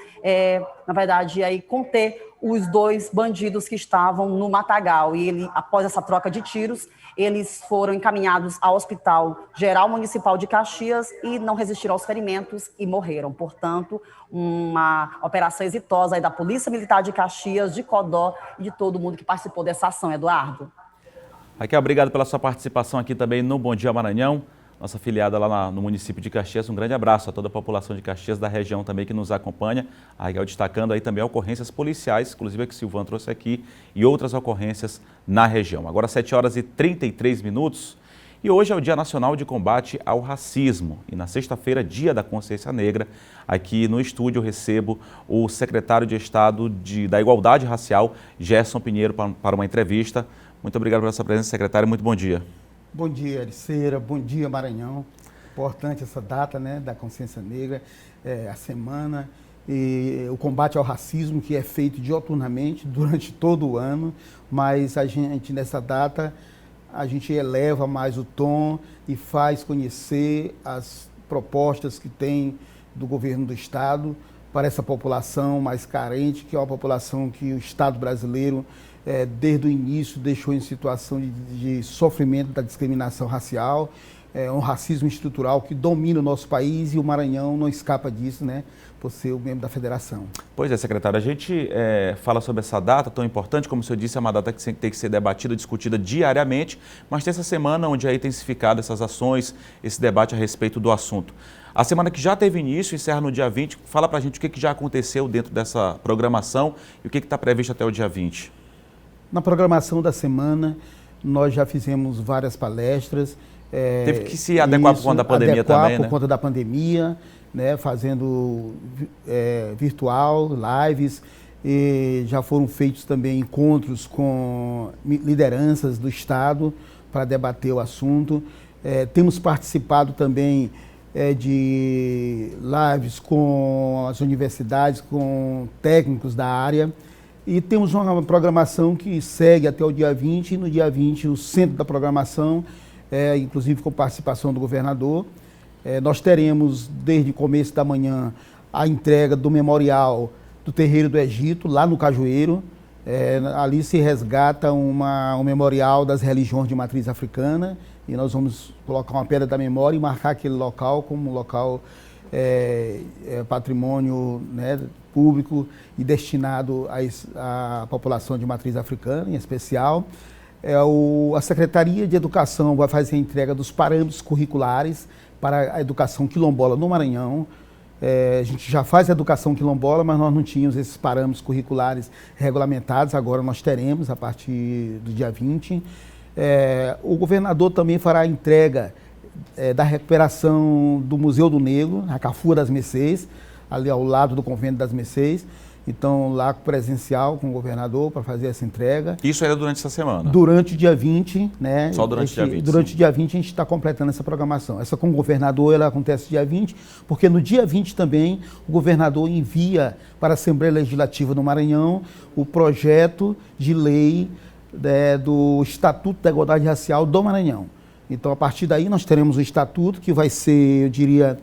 na verdade, aí, conter os 2 bandidos que estavam no matagal. E após essa troca de tiros, eles foram encaminhados ao Hospital Geral Municipal de Caxias e não resistiram aos ferimentos e morreram. Portanto, uma operação exitosa aí da Polícia Militar de Caxias, de Codó e de todo mundo que participou dessa ação, Eduardo. Raquel, obrigado pela sua participação aqui também no Bom Dia Maranhão. Nossa afiliada lá no município de Caxias, um grande abraço a toda a população de Caxias, da região também que nos acompanha. A Raquel destacando aí também ocorrências policiais, inclusive a que o Silvano trouxe aqui, e outras ocorrências na região. Agora 7h33 e hoje é o Dia Nacional de Combate ao Racismo. E na sexta-feira, Dia da Consciência Negra, aqui no estúdio eu recebo o secretário de Estado da Igualdade Racial, Gerson Pinheiro, para uma entrevista. Muito obrigado pela sua presença, secretário, muito bom dia. Bom dia, Ericeira. Bom dia, Maranhão. Importante essa data, né, da consciência negra, a semana, e o combate ao racismo, que é feito dioturnamente durante todo o ano, mas a gente, nessa data, a gente eleva mais o tom e faz conhecer as propostas que tem do governo do Estado para essa população mais carente, que é uma população que o Estado brasileiro, desde o início, deixou em situação de sofrimento da discriminação racial, um racismo estrutural que domina o nosso país, e o Maranhão não escapa disso, né, por ser o membro da federação. Pois é, secretário, a gente fala sobre essa data tão importante, como o senhor disse, é uma data que tem que ser debatida, discutida diariamente, mas tem essa semana onde é intensificado essas ações, esse debate a respeito do assunto. A semana que já teve início, encerra no dia 20, fala pra gente o que já aconteceu dentro dessa programação e o que está previsto até o dia 20. Na programação da semana, nós já fizemos várias palestras. Teve que se adequar por conta da pandemia também, né? Por conta da pandemia, né? Fazendo virtual, lives. E já foram feitos também encontros com lideranças do Estado para debater o assunto. Temos participado também de lives com as universidades, com técnicos da área. E temos uma programação que segue até o dia 20, e no dia 20 o centro da programação, inclusive com participação do governador, nós teremos desde o começo da manhã a entrega do memorial do Terreiro do Egito, lá no Cajueiro. Ali se resgata um memorial das religiões de matriz africana, e nós vamos colocar uma pedra da memória e marcar aquele local como um local patrimônio, né, público e destinado à população de matriz africana, em especial. A Secretaria de Educação vai fazer a entrega dos parâmetros curriculares para a educação quilombola no Maranhão. A gente já faz a educação quilombola, mas nós não tínhamos esses parâmetros curriculares regulamentados, agora nós teremos a partir do dia 20. O governador também fará a entrega da recuperação do Museu do Negro, na Cafua das Mercês, ali ao lado do Convento das Mercês. Então, lá presencial com o governador para fazer essa entrega. Isso ainda durante essa semana? Durante o dia 20, né? Só durante o dia 20? Durante o dia 20 a gente está completando essa programação. Essa com o governador, ela acontece dia 20, porque no dia 20 também o governador envia para a Assembleia Legislativa do Maranhão o projeto de lei do Estatuto da Igualdade Racial do Maranhão. Então, a partir daí, nós teremos o estatuto, que vai ser, eu diria,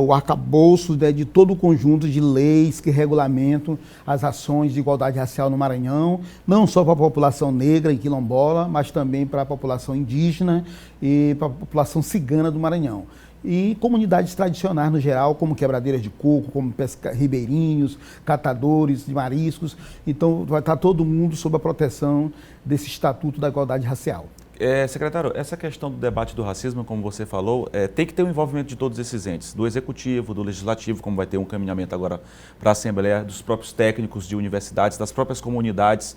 o arcabouço de todo o conjunto de leis que regulamentam as ações de igualdade racial no Maranhão, não só para a população negra e quilombola, mas também para a população indígena e para a população cigana do Maranhão. e comunidades tradicionais no geral, como quebradeiras de coco, como ribeirinhos, catadores de mariscos. Então vai estar todo mundo sob a proteção desse Estatuto da Igualdade Racial. Secretário, essa questão do debate do racismo, como você falou, tem que ter o envolvimento de todos esses entes, do Executivo, do Legislativo, como vai ter um encaminhamento agora para a Assembleia, dos próprios técnicos de universidades, das próprias comunidades.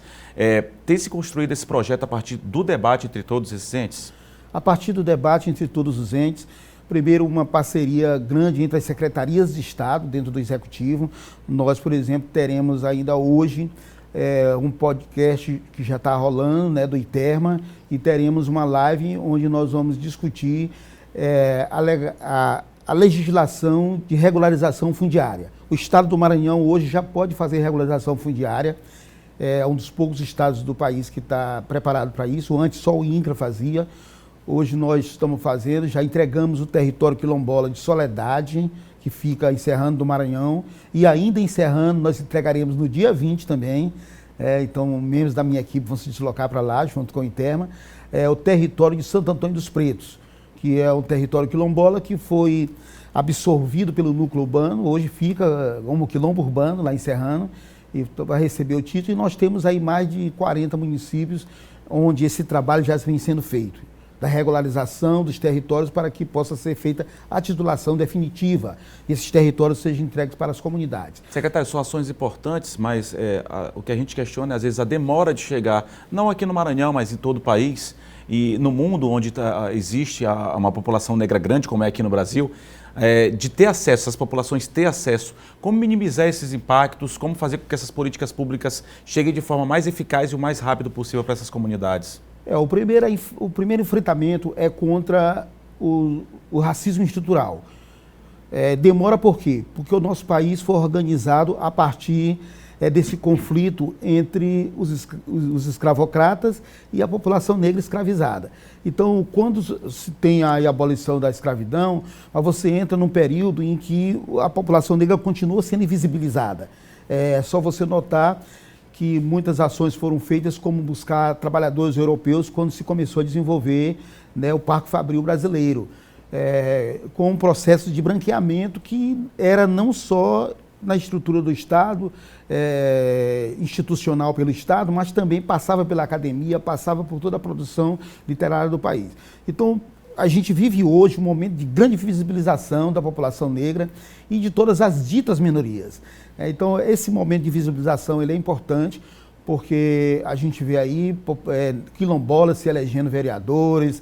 Tem se construído esse projeto a partir do debate entre todos esses entes? A partir do debate entre todos os entes, primeiro uma parceria grande entre as secretarias de Estado dentro do Executivo. Nós, por exemplo, teremos ainda hoje um podcast que já está rolando, né, do ITERMA, e teremos uma live onde nós vamos discutir a legislação de regularização fundiária. O Estado do Maranhão hoje já pode fazer regularização fundiária, é um dos poucos estados do país que está preparado para isso. Antes só o INCRA fazia, hoje nós estamos fazendo, já entregamos o território quilombola de Soledade, que fica em Serrano do Maranhão, e ainda em Serrano nós entregaremos no dia 20 também, então membros da minha equipe vão se deslocar para lá, junto com o ITERMA, o território de Santo Antônio dos Pretos, que é um território quilombola que foi absorvido pelo núcleo urbano, hoje fica como quilombo urbano lá em Serrano, e vai receber o título, e nós temos aí mais de 40 municípios onde esse trabalho já vem sendo feito, da regularização dos territórios para que possa ser feita a titulação definitiva e esses territórios sejam entregues para as comunidades. Secretário, são ações importantes, mas o que a gente questiona é, às vezes, a demora de chegar, não aqui no Maranhão, mas em todo o país e no mundo onde existe uma população negra grande, como é aqui no Brasil, de ter acesso, essas populações ter acesso, como minimizar esses impactos, como fazer com que essas políticas públicas cheguem de forma mais eficaz e o mais rápido possível para essas comunidades? O primeiro enfrentamento é contra o racismo estrutural. Demora por quê? Porque o nosso país foi organizado a partir desse conflito entre os escravocratas e a população negra escravizada. Então, quando se tem a abolição da escravidão, você entra num período em que a população negra continua sendo invisibilizada. É só você notar que muitas ações foram feitas, como buscar trabalhadores europeus quando se começou a desenvolver, né, o Parque Fabril brasileiro, com um processo de branqueamento que era não só na estrutura do Estado, institucional pelo Estado, mas também passava pela academia, passava por toda a produção literária do país. Então, a gente vive hoje um momento de grande visibilização da população negra e de todas as ditas minorias. Então, esse momento de visibilização ele é importante, porque a gente vê aí quilombolas se elegendo vereadores,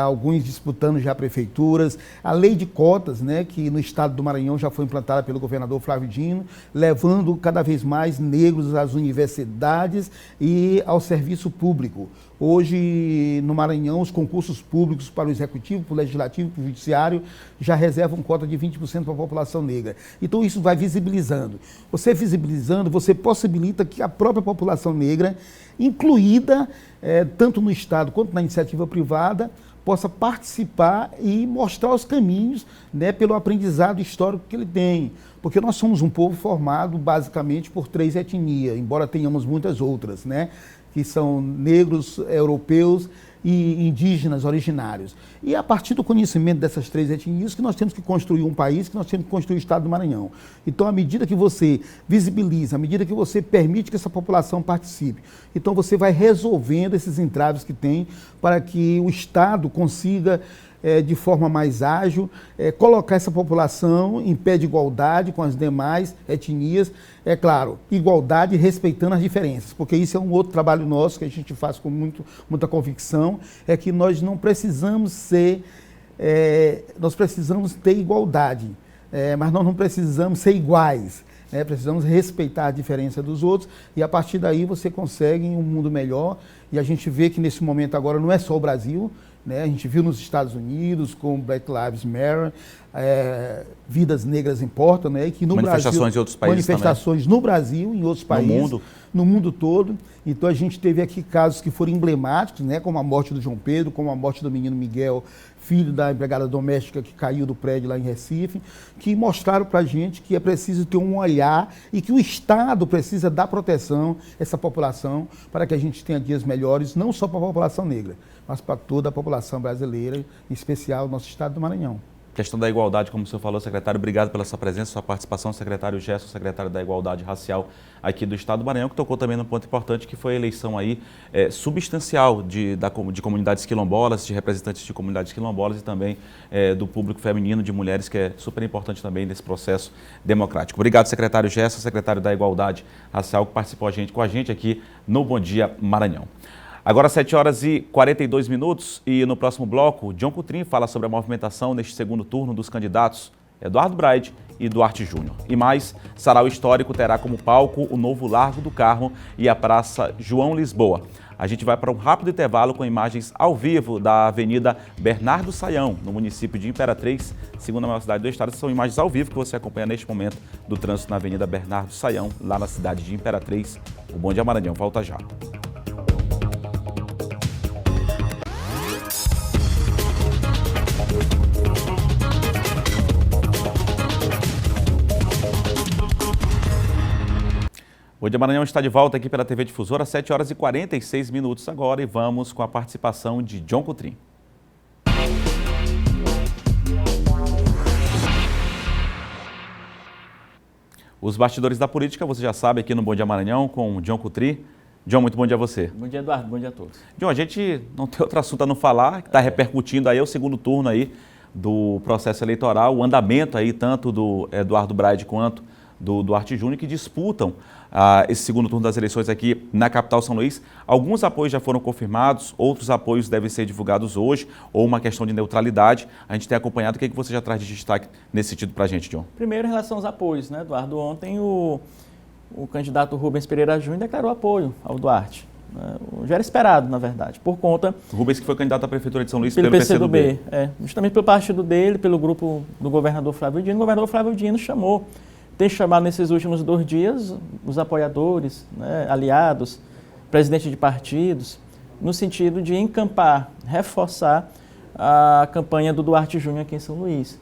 alguns disputando já prefeituras, a lei de cotas, né, que no estado do Maranhão já foi implantada pelo governador Flávio Dino, levando cada vez mais negros às universidades e ao serviço público. Hoje, no Maranhão, os concursos públicos para o Executivo, para o Legislativo, para o Judiciário, já reservam cota de 20% para a população negra. Então, isso vai visibilizando. Você visibilizando, você possibilita que a própria população negra, incluída tanto no Estado quanto na iniciativa privada, possa participar e mostrar os caminhos, né, pelo aprendizado histórico que ele tem. Porque nós somos um povo formado basicamente por 3 etnias, embora tenhamos muitas outras, né, que são negros, europeus e indígenas originários. E é a partir do conhecimento dessas 3 etnias que nós temos que construir um país, que nós temos que construir o Estado do Maranhão. Então, à medida que você visibiliza, à medida que você permite que essa população participe, então você vai resolvendo esses entraves que tem para que o Estado consiga, de forma mais ágil, colocar essa população em pé de igualdade com as demais etnias. É claro, igualdade respeitando as diferenças, porque isso é um outro trabalho nosso que a gente faz com muita convicção, é que nós não precisamos nós precisamos ter igualdade, mas nós não precisamos ser iguais. Precisamos respeitar a diferença dos outros e a partir daí você consegue um mundo melhor. E a gente vê que nesse momento agora não é só o Brasil, né? A gente viu nos Estados Unidos com Black Lives Matter, vidas negras importam, né? E que no manifestações Brasil, em outros países manifestações também. No Brasil, em outros países, no mundo todo. Então a gente teve aqui casos que foram emblemáticos, né? Como a morte do João Pedro, como a morte do menino Miguel, filho da empregada doméstica que caiu do prédio lá em Recife, que mostraram para a gente que é preciso ter um olhar e que o Estado precisa dar proteção a essa população para que a gente tenha dias melhores, não só para a população negra, mas para toda a população brasileira, em especial o nosso estado do Maranhão. Questão da igualdade, como o senhor falou, secretário, obrigado pela sua presença, sua participação, secretário Gerson, secretário da Igualdade Racial aqui do Estado do Maranhão, que tocou também num ponto importante, que foi a eleição aí substancial de comunidades quilombolas, de representantes de comunidades quilombolas e também do público feminino, de mulheres, que é super importante também nesse processo democrático. Obrigado, secretário Gerson, secretário da Igualdade Racial, que participou com a gente aqui no Bom Dia Maranhão. Agora 7 horas e 42 minutos e no próximo bloco, John Coutrin fala sobre a movimentação neste segundo turno dos candidatos Eduardo Braide e Duarte Júnior. E mais, Sarau Histórico terá como palco o novo Largo do Carmo e a Praça João Lisboa. A gente vai para um rápido intervalo com imagens ao vivo da Avenida Bernardo Saião, no município de Imperatriz, segunda maior cidade do estado. São imagens ao vivo que você acompanha neste momento do trânsito na Avenida Bernardo Saião, lá na cidade de Imperatriz. O Bom Dia Maranhão volta já. O Dia Maranhão está de volta aqui pela TV Difusora, 7 horas e 46 minutos agora, e vamos com a participação de John Coutrin. Os bastidores da política, você já sabe, aqui no Bom Dia Maranhão, com o John Coutrin. John, muito bom dia a você. Bom dia, Eduardo. Bom dia a todos. John, a gente não tem outro assunto a não falar, que está repercutindo aí o segundo turno aí do processo eleitoral, o andamento aí tanto do Eduardo Braide quanto do Duarte Júnior, que disputam esse segundo turno das eleições aqui na capital São Luís. Alguns apoios já foram confirmados, outros apoios devem ser divulgados hoje, ou uma questão de neutralidade. A gente tem acompanhado. O que você já traz de destaque nesse sentido para a gente, John? Primeiro, em relação aos apoios, né, Eduardo? Ontem o candidato Rubens Pereira Júnior declarou apoio ao Duarte. Já era esperado, na verdade, por conta... Rubens, que foi candidato à Prefeitura de São Luís pelo PCdoB. Justamente pelo partido dele, pelo grupo do governador Flávio Dino. O governador Flávio Dino tem chamado nesses últimos 2 dias os apoiadores, né, aliados, presidentes de partidos, no sentido de encampar, reforçar a campanha do Duarte Júnior aqui em São Luís.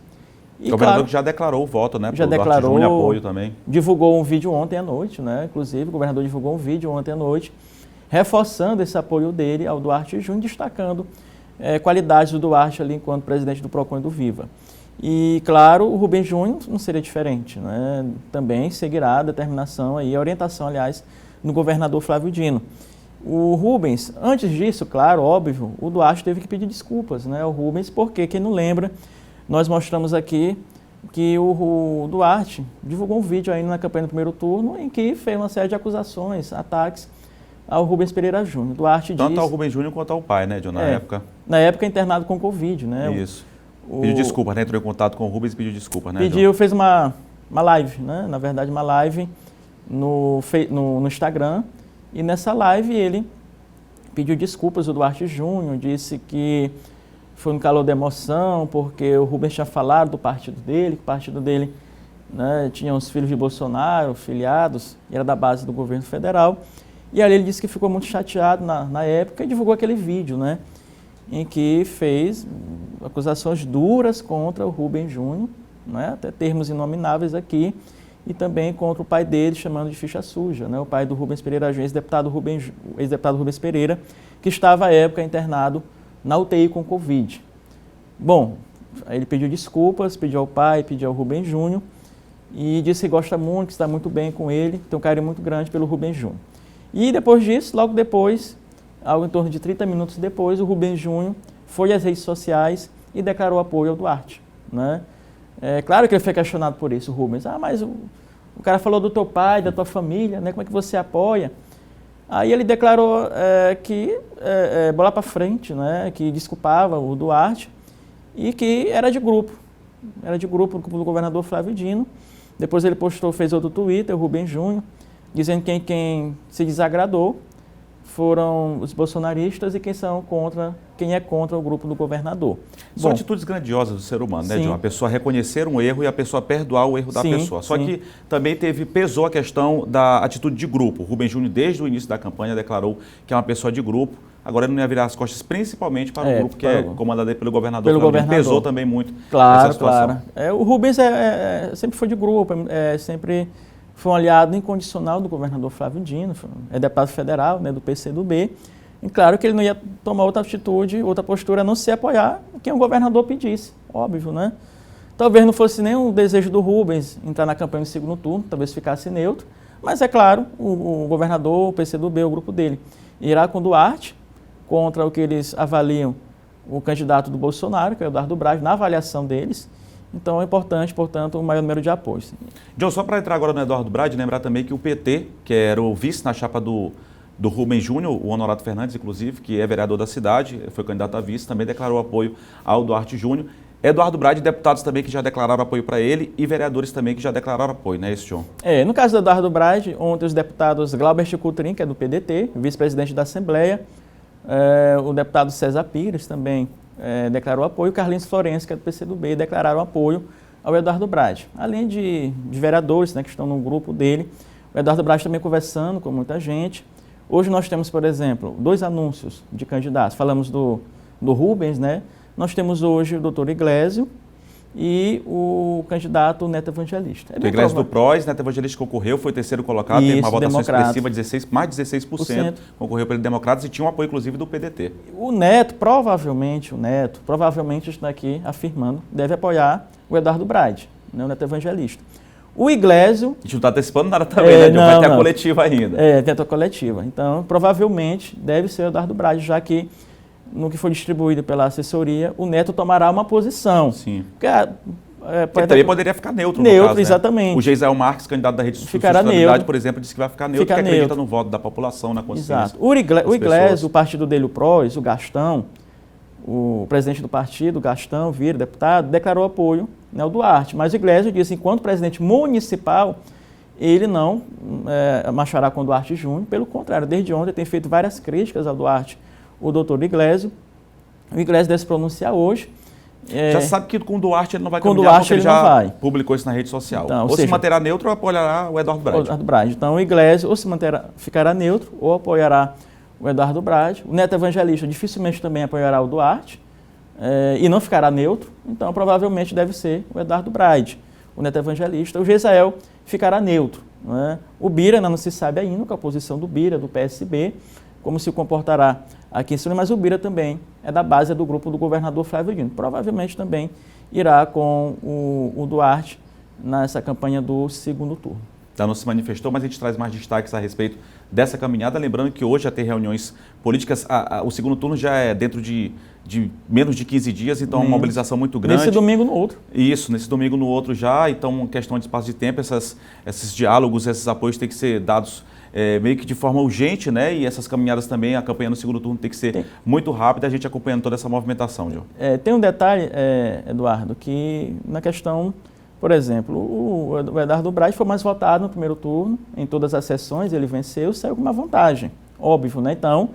E, o governador que já declarou o voto, né? Já declarou, Duarte Júnior, apoio também. Divulgou um vídeo ontem à noite, né? Inclusive, o governador divulgou um vídeo ontem à noite, reforçando esse apoio dele ao Duarte Júnior, destacando qualidades do Duarte ali enquanto presidente do PROCON e do Viva. E, claro, o Rubens Júnior não seria diferente, né? Também seguirá a determinação, aí, a orientação, aliás, no governador Flávio Dino. O Rubens, antes disso, claro, óbvio, o Duarte teve que pedir desculpas, né? O Rubens, porque, quem não lembra, nós mostramos aqui que o Duarte divulgou um vídeo aí na campanha do primeiro turno em que fez uma série de acusações, ataques ao Rubens Pereira Júnior. Duarte tanto ao Rubens Júnior quanto ao pai, né, John, na época? Na época, internado com Covid, né? Isso. Pediu desculpas, né? Entrou em contato com o Rubens e pediu desculpas, né? Fez uma live, né? Na verdade, uma live no Instagram. E nessa live ele pediu desculpas ao Duarte Júnior, disse que foi um calor de emoção, porque o Rubens tinha falado do partido dele, que o partido dele, né, tinha uns filhos de Bolsonaro, filiados, e era da base do governo federal. E aí ele disse que ficou muito chateado na época e divulgou aquele vídeo, né? Em que fez acusações duras contra o Rubens Júnior, né, até termos inomináveis aqui, e também contra o pai dele, chamando de ficha suja, né, o pai do Rubens Pereira Júnior, ex-deputado Rubens Pereira, que estava à época internado na UTI com Covid. Bom, aí ele pediu desculpas, pediu ao pai, pediu ao Rubens Júnior, e disse que gosta muito, que está muito bem com ele, tem um carinho muito grande pelo Rubens Júnior. E depois disso, logo depois, algo em torno de 30 minutos depois, o Rubens Júnior foi às redes sociais e declarou apoio ao Duarte, né? Claro que ele foi questionado por isso, o Rubens. Mas o cara falou do teu pai, da tua família, né? Como é que você apoia? Aí ele declarou que bola para frente, né? Que desculpava o Duarte e que era de grupo do governador Flávio Dino. Depois ele fez outro Twitter, o Rubens Júnior, dizendo que quem se desagradou foram os bolsonaristas e quem é contra o grupo do governador. São atitudes grandiosas do ser humano, né, John? A pessoa reconhecer um erro e a pessoa perdoar o erro da pessoa. Só que também pesou a questão da atitude de grupo. O Rubens Júnior, desde o início da campanha, declarou que é uma pessoa de grupo. Agora ele não ia virar as costas principalmente para o grupo que é comandado pelo governador. Pesou também muito essa situação. Claro. O Rubens sempre foi de grupo, sempre foi um aliado incondicional do governador Flávio Dino, é deputado federal, né, do PCdoB. E claro que ele não ia tomar outra atitude, outra postura, a não se apoiar quem o governador pedisse, óbvio, né? Talvez não fosse nem um desejo do Rubens entrar na campanha no segundo turno, talvez ficasse neutro, mas é claro, o governador, o PCdoB, o grupo dele, irá com Duarte, contra o que eles avaliam o candidato do Bolsonaro, que é o Eduardo Braga, na avaliação deles. Então é importante, portanto, o maior número de apoios. John, só para entrar agora no Eduardo Braga, lembrar também que o PT, que era o vice na chapa do Rubens Júnior, o Honorato Fernandes, inclusive, que é vereador da cidade, foi candidato a vice, também declarou apoio ao Duarte Júnior. Eduardo Braga, deputados também que já declararam apoio para ele e vereadores também que já declararam apoio, não é isso, John? No caso do Eduardo Braga, ontem os deputados Glauber Chicutrin, que é do PDT, vice-presidente da Assembleia, o deputado César Pires também declarou apoio, o Carlinhos Florencio, que é do PCdoB, declararam apoio ao Eduardo Braga. Além de vereadores, né, que estão no grupo dele, o Eduardo Braga também conversando com muita gente. Hoje nós temos, por exemplo, 2 anúncios de candidatos. Falamos do Rubens, né? Nós temos hoje o doutor Iglesio e o candidato Neto Evangelista. O Iglesio do PROS, Neto Evangelista concorreu, foi terceiro colocado, teve uma votação expressiva, mais de 16%, concorreu pelo Democratas e tinha um apoio, inclusive, do PDT. O Neto provavelmente está aqui afirmando, deve apoiar o Eduardo Braga, né, o Neto Evangelista. O Iglesio... A gente não está antecipando nada também, né, John? Vai ter a coletiva ainda. Tem a coletiva. Então, provavelmente, deve ser o Eduardo Braga, já que no que foi distribuído pela assessoria, o Neto tomará uma posição. Sim. Porque também poderia ficar neutro, no caso, exatamente. Né? O Geisel Marques, candidato da Rede Sustentabilidade, por exemplo, disse que vai ficar neutro, porque acredita no voto da população, na consciência. Exato. O Iglesio, o partido dele, o PROS, o Gastão, o presidente do partido, Gastão Vieira, deputado, declarou apoio, né, ao Duarte. Mas o Iglesio disse, enquanto presidente municipal, ele não marchará com o Duarte Júnior. Pelo contrário, desde ontem tem feito várias críticas ao Duarte, o doutor Iglesio. O Iglesio deve se pronunciar hoje. Já sabe que com o Duarte ele não vai caminhar, porque ele já publicou isso na rede social. Então, ou se manterá neutro ou apoiará o Eduardo Braga. Então o Iglesio ou ficará neutro ou apoiará o Eduardo Braga. O Neto Evangelista dificilmente também apoiará o Duarte e não ficará neutro. Então provavelmente deve ser o Eduardo Braga, o Neto Evangelista. O Geisel ficará neutro. Né? O Bira ainda não se sabe ainda qual a posição do Bira, do PSB, como se comportará aqui em São Luís, mas o Bira também é da base do grupo do governador Flávio Dino. Provavelmente também irá com o Duarte nessa campanha do segundo turno. Já não se manifestou, mas a gente traz mais destaques a respeito dessa caminhada. Lembrando que hoje já tem reuniões políticas, o segundo turno já é dentro de menos de 15 dias, então é uma mobilização muito grande. Nesse domingo no outro. Isso, nesse domingo no outro já, então questão de espaço de tempo, esses diálogos, esses apoios têm que ser dados meio que de forma urgente, né? E essas caminhadas também, a campanha no segundo turno tem que ser muito rápida, a gente acompanhando toda essa movimentação, John. Tem um detalhe, Eduardo, que na questão, por exemplo, o Eduardo Braga foi mais votado no primeiro turno, em todas as sessões, ele venceu, saiu com uma vantagem, óbvio, né? Então,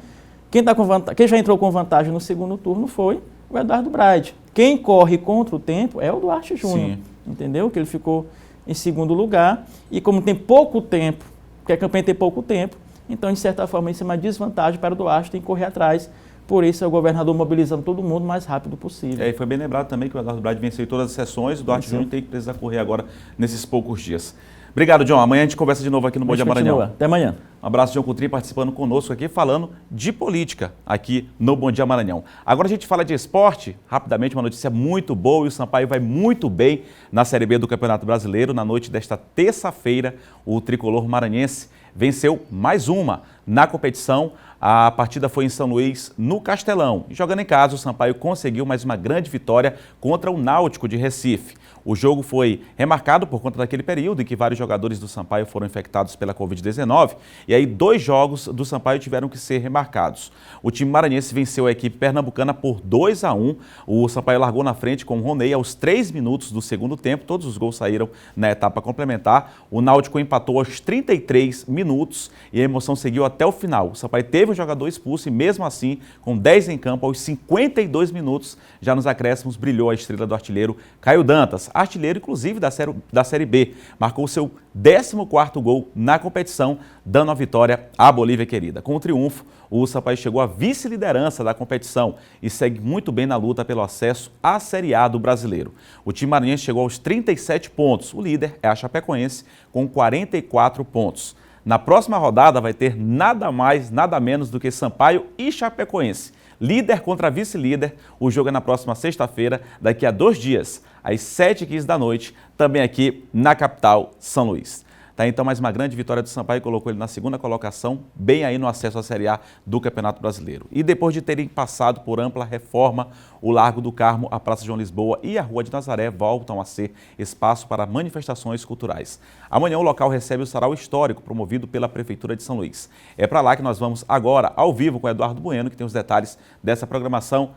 quem já entrou com vantagem no segundo turno foi o Eduardo Braga. Quem corre contra o tempo é o Duarte Júnior, entendeu? Que ele ficou em segundo lugar e como tem pouco tempo, porque a campanha tem pouco tempo, então, de certa forma, isso é uma desvantagem para o Duarte, tem que correr atrás. Por isso, é o governador mobilizando todo mundo o mais rápido possível. E foi bem lembrado também que o Eduardo Braga venceu todas as sessões, o Duarte Júnior tem que precisar correr agora nesses poucos dias. Obrigado, John. Amanhã a gente conversa de novo aqui no Bom Dia Maranhão. Até amanhã. Um abraço, John Coutrinho, participando conosco aqui, falando de política aqui no Bom Dia Maranhão. Agora a gente fala de esporte, rapidamente, uma notícia muito boa, e o Sampaio vai muito bem na Série B do Campeonato Brasileiro. Na noite desta terça-feira, o tricolor maranhense venceu mais uma na competição. A partida foi em São Luís, no Castelão. E jogando em casa, o Sampaio conseguiu mais uma grande vitória contra o Náutico de Recife. O jogo foi remarcado por conta daquele período em que vários jogadores do Sampaio foram infectados pela Covid-19 e aí 2 jogos do Sampaio tiveram que ser remarcados. O time maranhense venceu a equipe pernambucana por 2-1. O Sampaio largou na frente com o Roney aos 3 minutos do segundo tempo. Todos os gols saíram na etapa complementar. O Náutico empatou aos 33 minutos e a emoção seguiu até o final. O Sampaio teve um jogador expulso e mesmo assim, com 10 em campo, aos 52 minutos, já nos acréscimos, brilhou a estrela do artilheiro Caio Dantas. Artilheiro, inclusive, da Série B. Marcou seu 14º gol na competição, dando a vitória à Bolívia querida. Com o triunfo, o Sampaio chegou à vice-liderança da competição e segue muito bem na luta pelo acesso à Série A do Brasileiro. O time maranhense chegou aos 37 pontos. O líder é a Chapecoense, com 44 pontos. Na próxima rodada vai ter nada mais, nada menos do que Sampaio e Chapecoense. líder contra vice-líder. O jogo é na próxima sexta-feira, daqui a 2 dias, às 7h15 da noite, também aqui na capital, São Luís. Tá, então, mais uma grande vitória do Sampaio, colocou ele na 2ª colocação, bem aí no acesso à Série A do Campeonato Brasileiro. E depois de terem passado por ampla reforma, o Largo do Carmo, a Praça João Lisboa e a Rua de Nazaré voltam a ser espaço para manifestações culturais. Amanhã o local recebe o Sarau Histórico, promovido pela Prefeitura de São Luís. É para lá que nós vamos agora, ao vivo, com o Eduardo Bueno, que tem os detalhes dessa programação.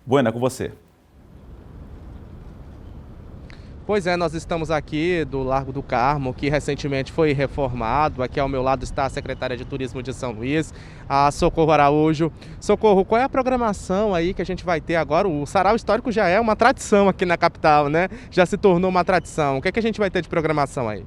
Bueno, é com você. Pois é, nós estamos aqui do Largo do Carmo, que recentemente foi reformado. Aqui ao meu lado está a secretária de Turismo de São Luís, a Socorro Araújo. Socorro, qual é a programação aí que a gente vai ter agora? O Sarau Histórico já é uma tradição aqui na capital, né? Já se tornou uma tradição. O que é que a gente vai ter de programação aí?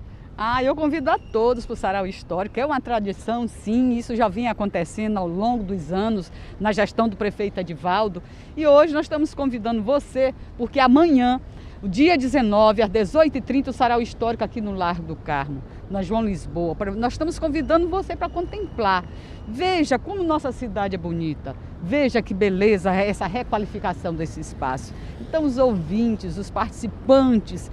Eu convido a todos para o Sarau Histórico, é uma tradição, sim, isso já vinha acontecendo ao longo dos anos na gestão do prefeito Edivaldo. E hoje nós estamos convidando você, porque amanhã, o dia 19, às 18h30, o Sarau Histórico aqui no Largo do Carmo, na João Lisboa. Nós estamos convidando você para contemplar. Veja como nossa cidade é bonita. Veja que beleza essa requalificação desse espaço. Então, os ouvintes, os participantes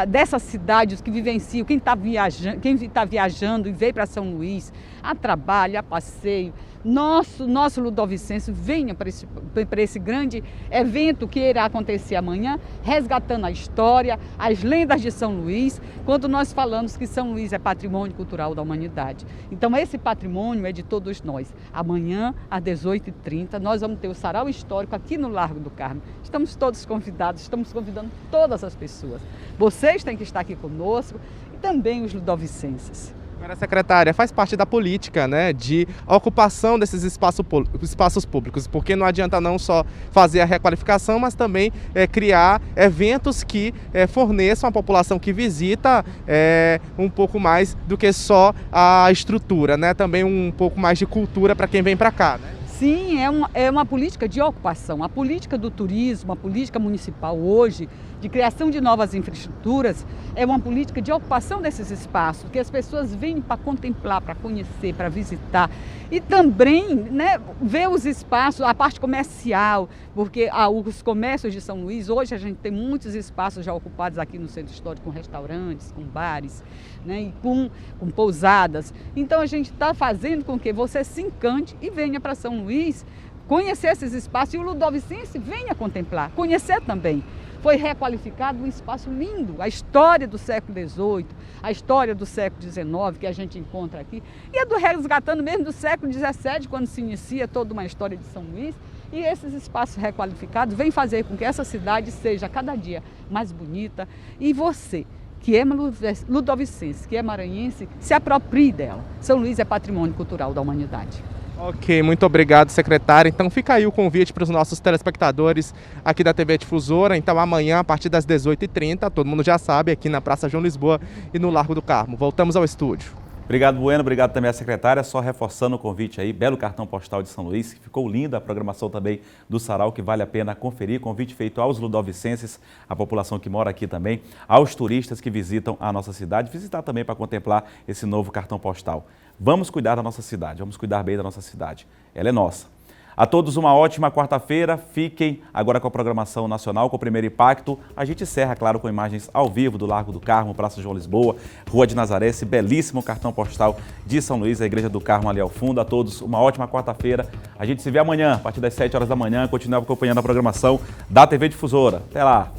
dessa cidade, os que vivenciam, quem está viajando e veio para São Luís, a trabalho, a passeio, nosso Ludovicense, venha para esse grande evento que irá acontecer amanhã, resgatando a história, as lendas de São Luís, quando nós falamos que São Luís é patrimônio cultural da humanidade. Então esse patrimônio é de todos nós. Amanhã, às 18h30, nós vamos ter o Sarau Histórico aqui no Largo do Carmo. Estamos todos convidados, estamos convidando todas as pessoas. Vocês têm que estar aqui conosco e também os ludovicenses. Agora, secretária, faz parte da política, né, de ocupação desses espaços públicos, porque não adianta não só fazer a requalificação, mas também criar eventos que forneçam à população que visita um pouco mais do que só a estrutura, né, também um pouco mais de cultura para quem vem para cá, né? Sim, é uma política de ocupação. A política do turismo, a política municipal hoje, de criação de novas infraestruturas, é uma política de ocupação desses espaços, que as pessoas vêm para contemplar, para conhecer, para visitar. E também, né, ver os espaços, a parte comercial, porque os comércios de São Luís, hoje a gente tem muitos espaços já ocupados aqui no centro histórico, com restaurantes, com bares, né, e com pousadas. Então a gente está fazendo com que você se encante e venha para São Luís conhecer esses espaços, e o ludovicense venha contemplar, conhecer também. Foi requalificado um espaço lindo, a história do século XVIII, a história do século XIX que a gente encontra aqui, e é do resgatando mesmo do século XVII, quando se inicia toda uma história de São Luís, e esses espaços requalificados vêm fazer com que essa cidade seja cada dia mais bonita, e você, que é ludovicense, que é maranhense, se aproprie dela. São Luís é patrimônio cultural da humanidade. Ok, muito obrigado, secretária. Então fica aí o convite para os nossos telespectadores aqui da TV Difusora. Então amanhã, a partir das 18h30, todo mundo já sabe, aqui na Praça João Lisboa e no Largo do Carmo. Voltamos ao estúdio. Obrigado, Bueno. Obrigado também à secretária. Só reforçando o convite aí, belo cartão postal de São Luís, que ficou linda a programação também do Sarau, que vale a pena conferir. Convite feito aos ludovicenses, a população que mora aqui também, aos turistas que visitam a nossa cidade, visitar também para contemplar esse novo cartão postal. Vamos cuidar da nossa cidade, vamos cuidar bem da nossa cidade. Ela é nossa. A todos uma ótima quarta-feira. Fiquem agora com a programação nacional, com o Primeiro Impacto. A gente encerra, claro, com imagens ao vivo do Largo do Carmo, Praça João Lisboa, Rua de Nazaré, esse belíssimo cartão postal de São Luís, a Igreja do Carmo ali ao fundo. A todos uma ótima quarta-feira. A gente se vê amanhã, a partir das 7 horas da manhã. Continue acompanhando a programação da TV Difusora. Até lá!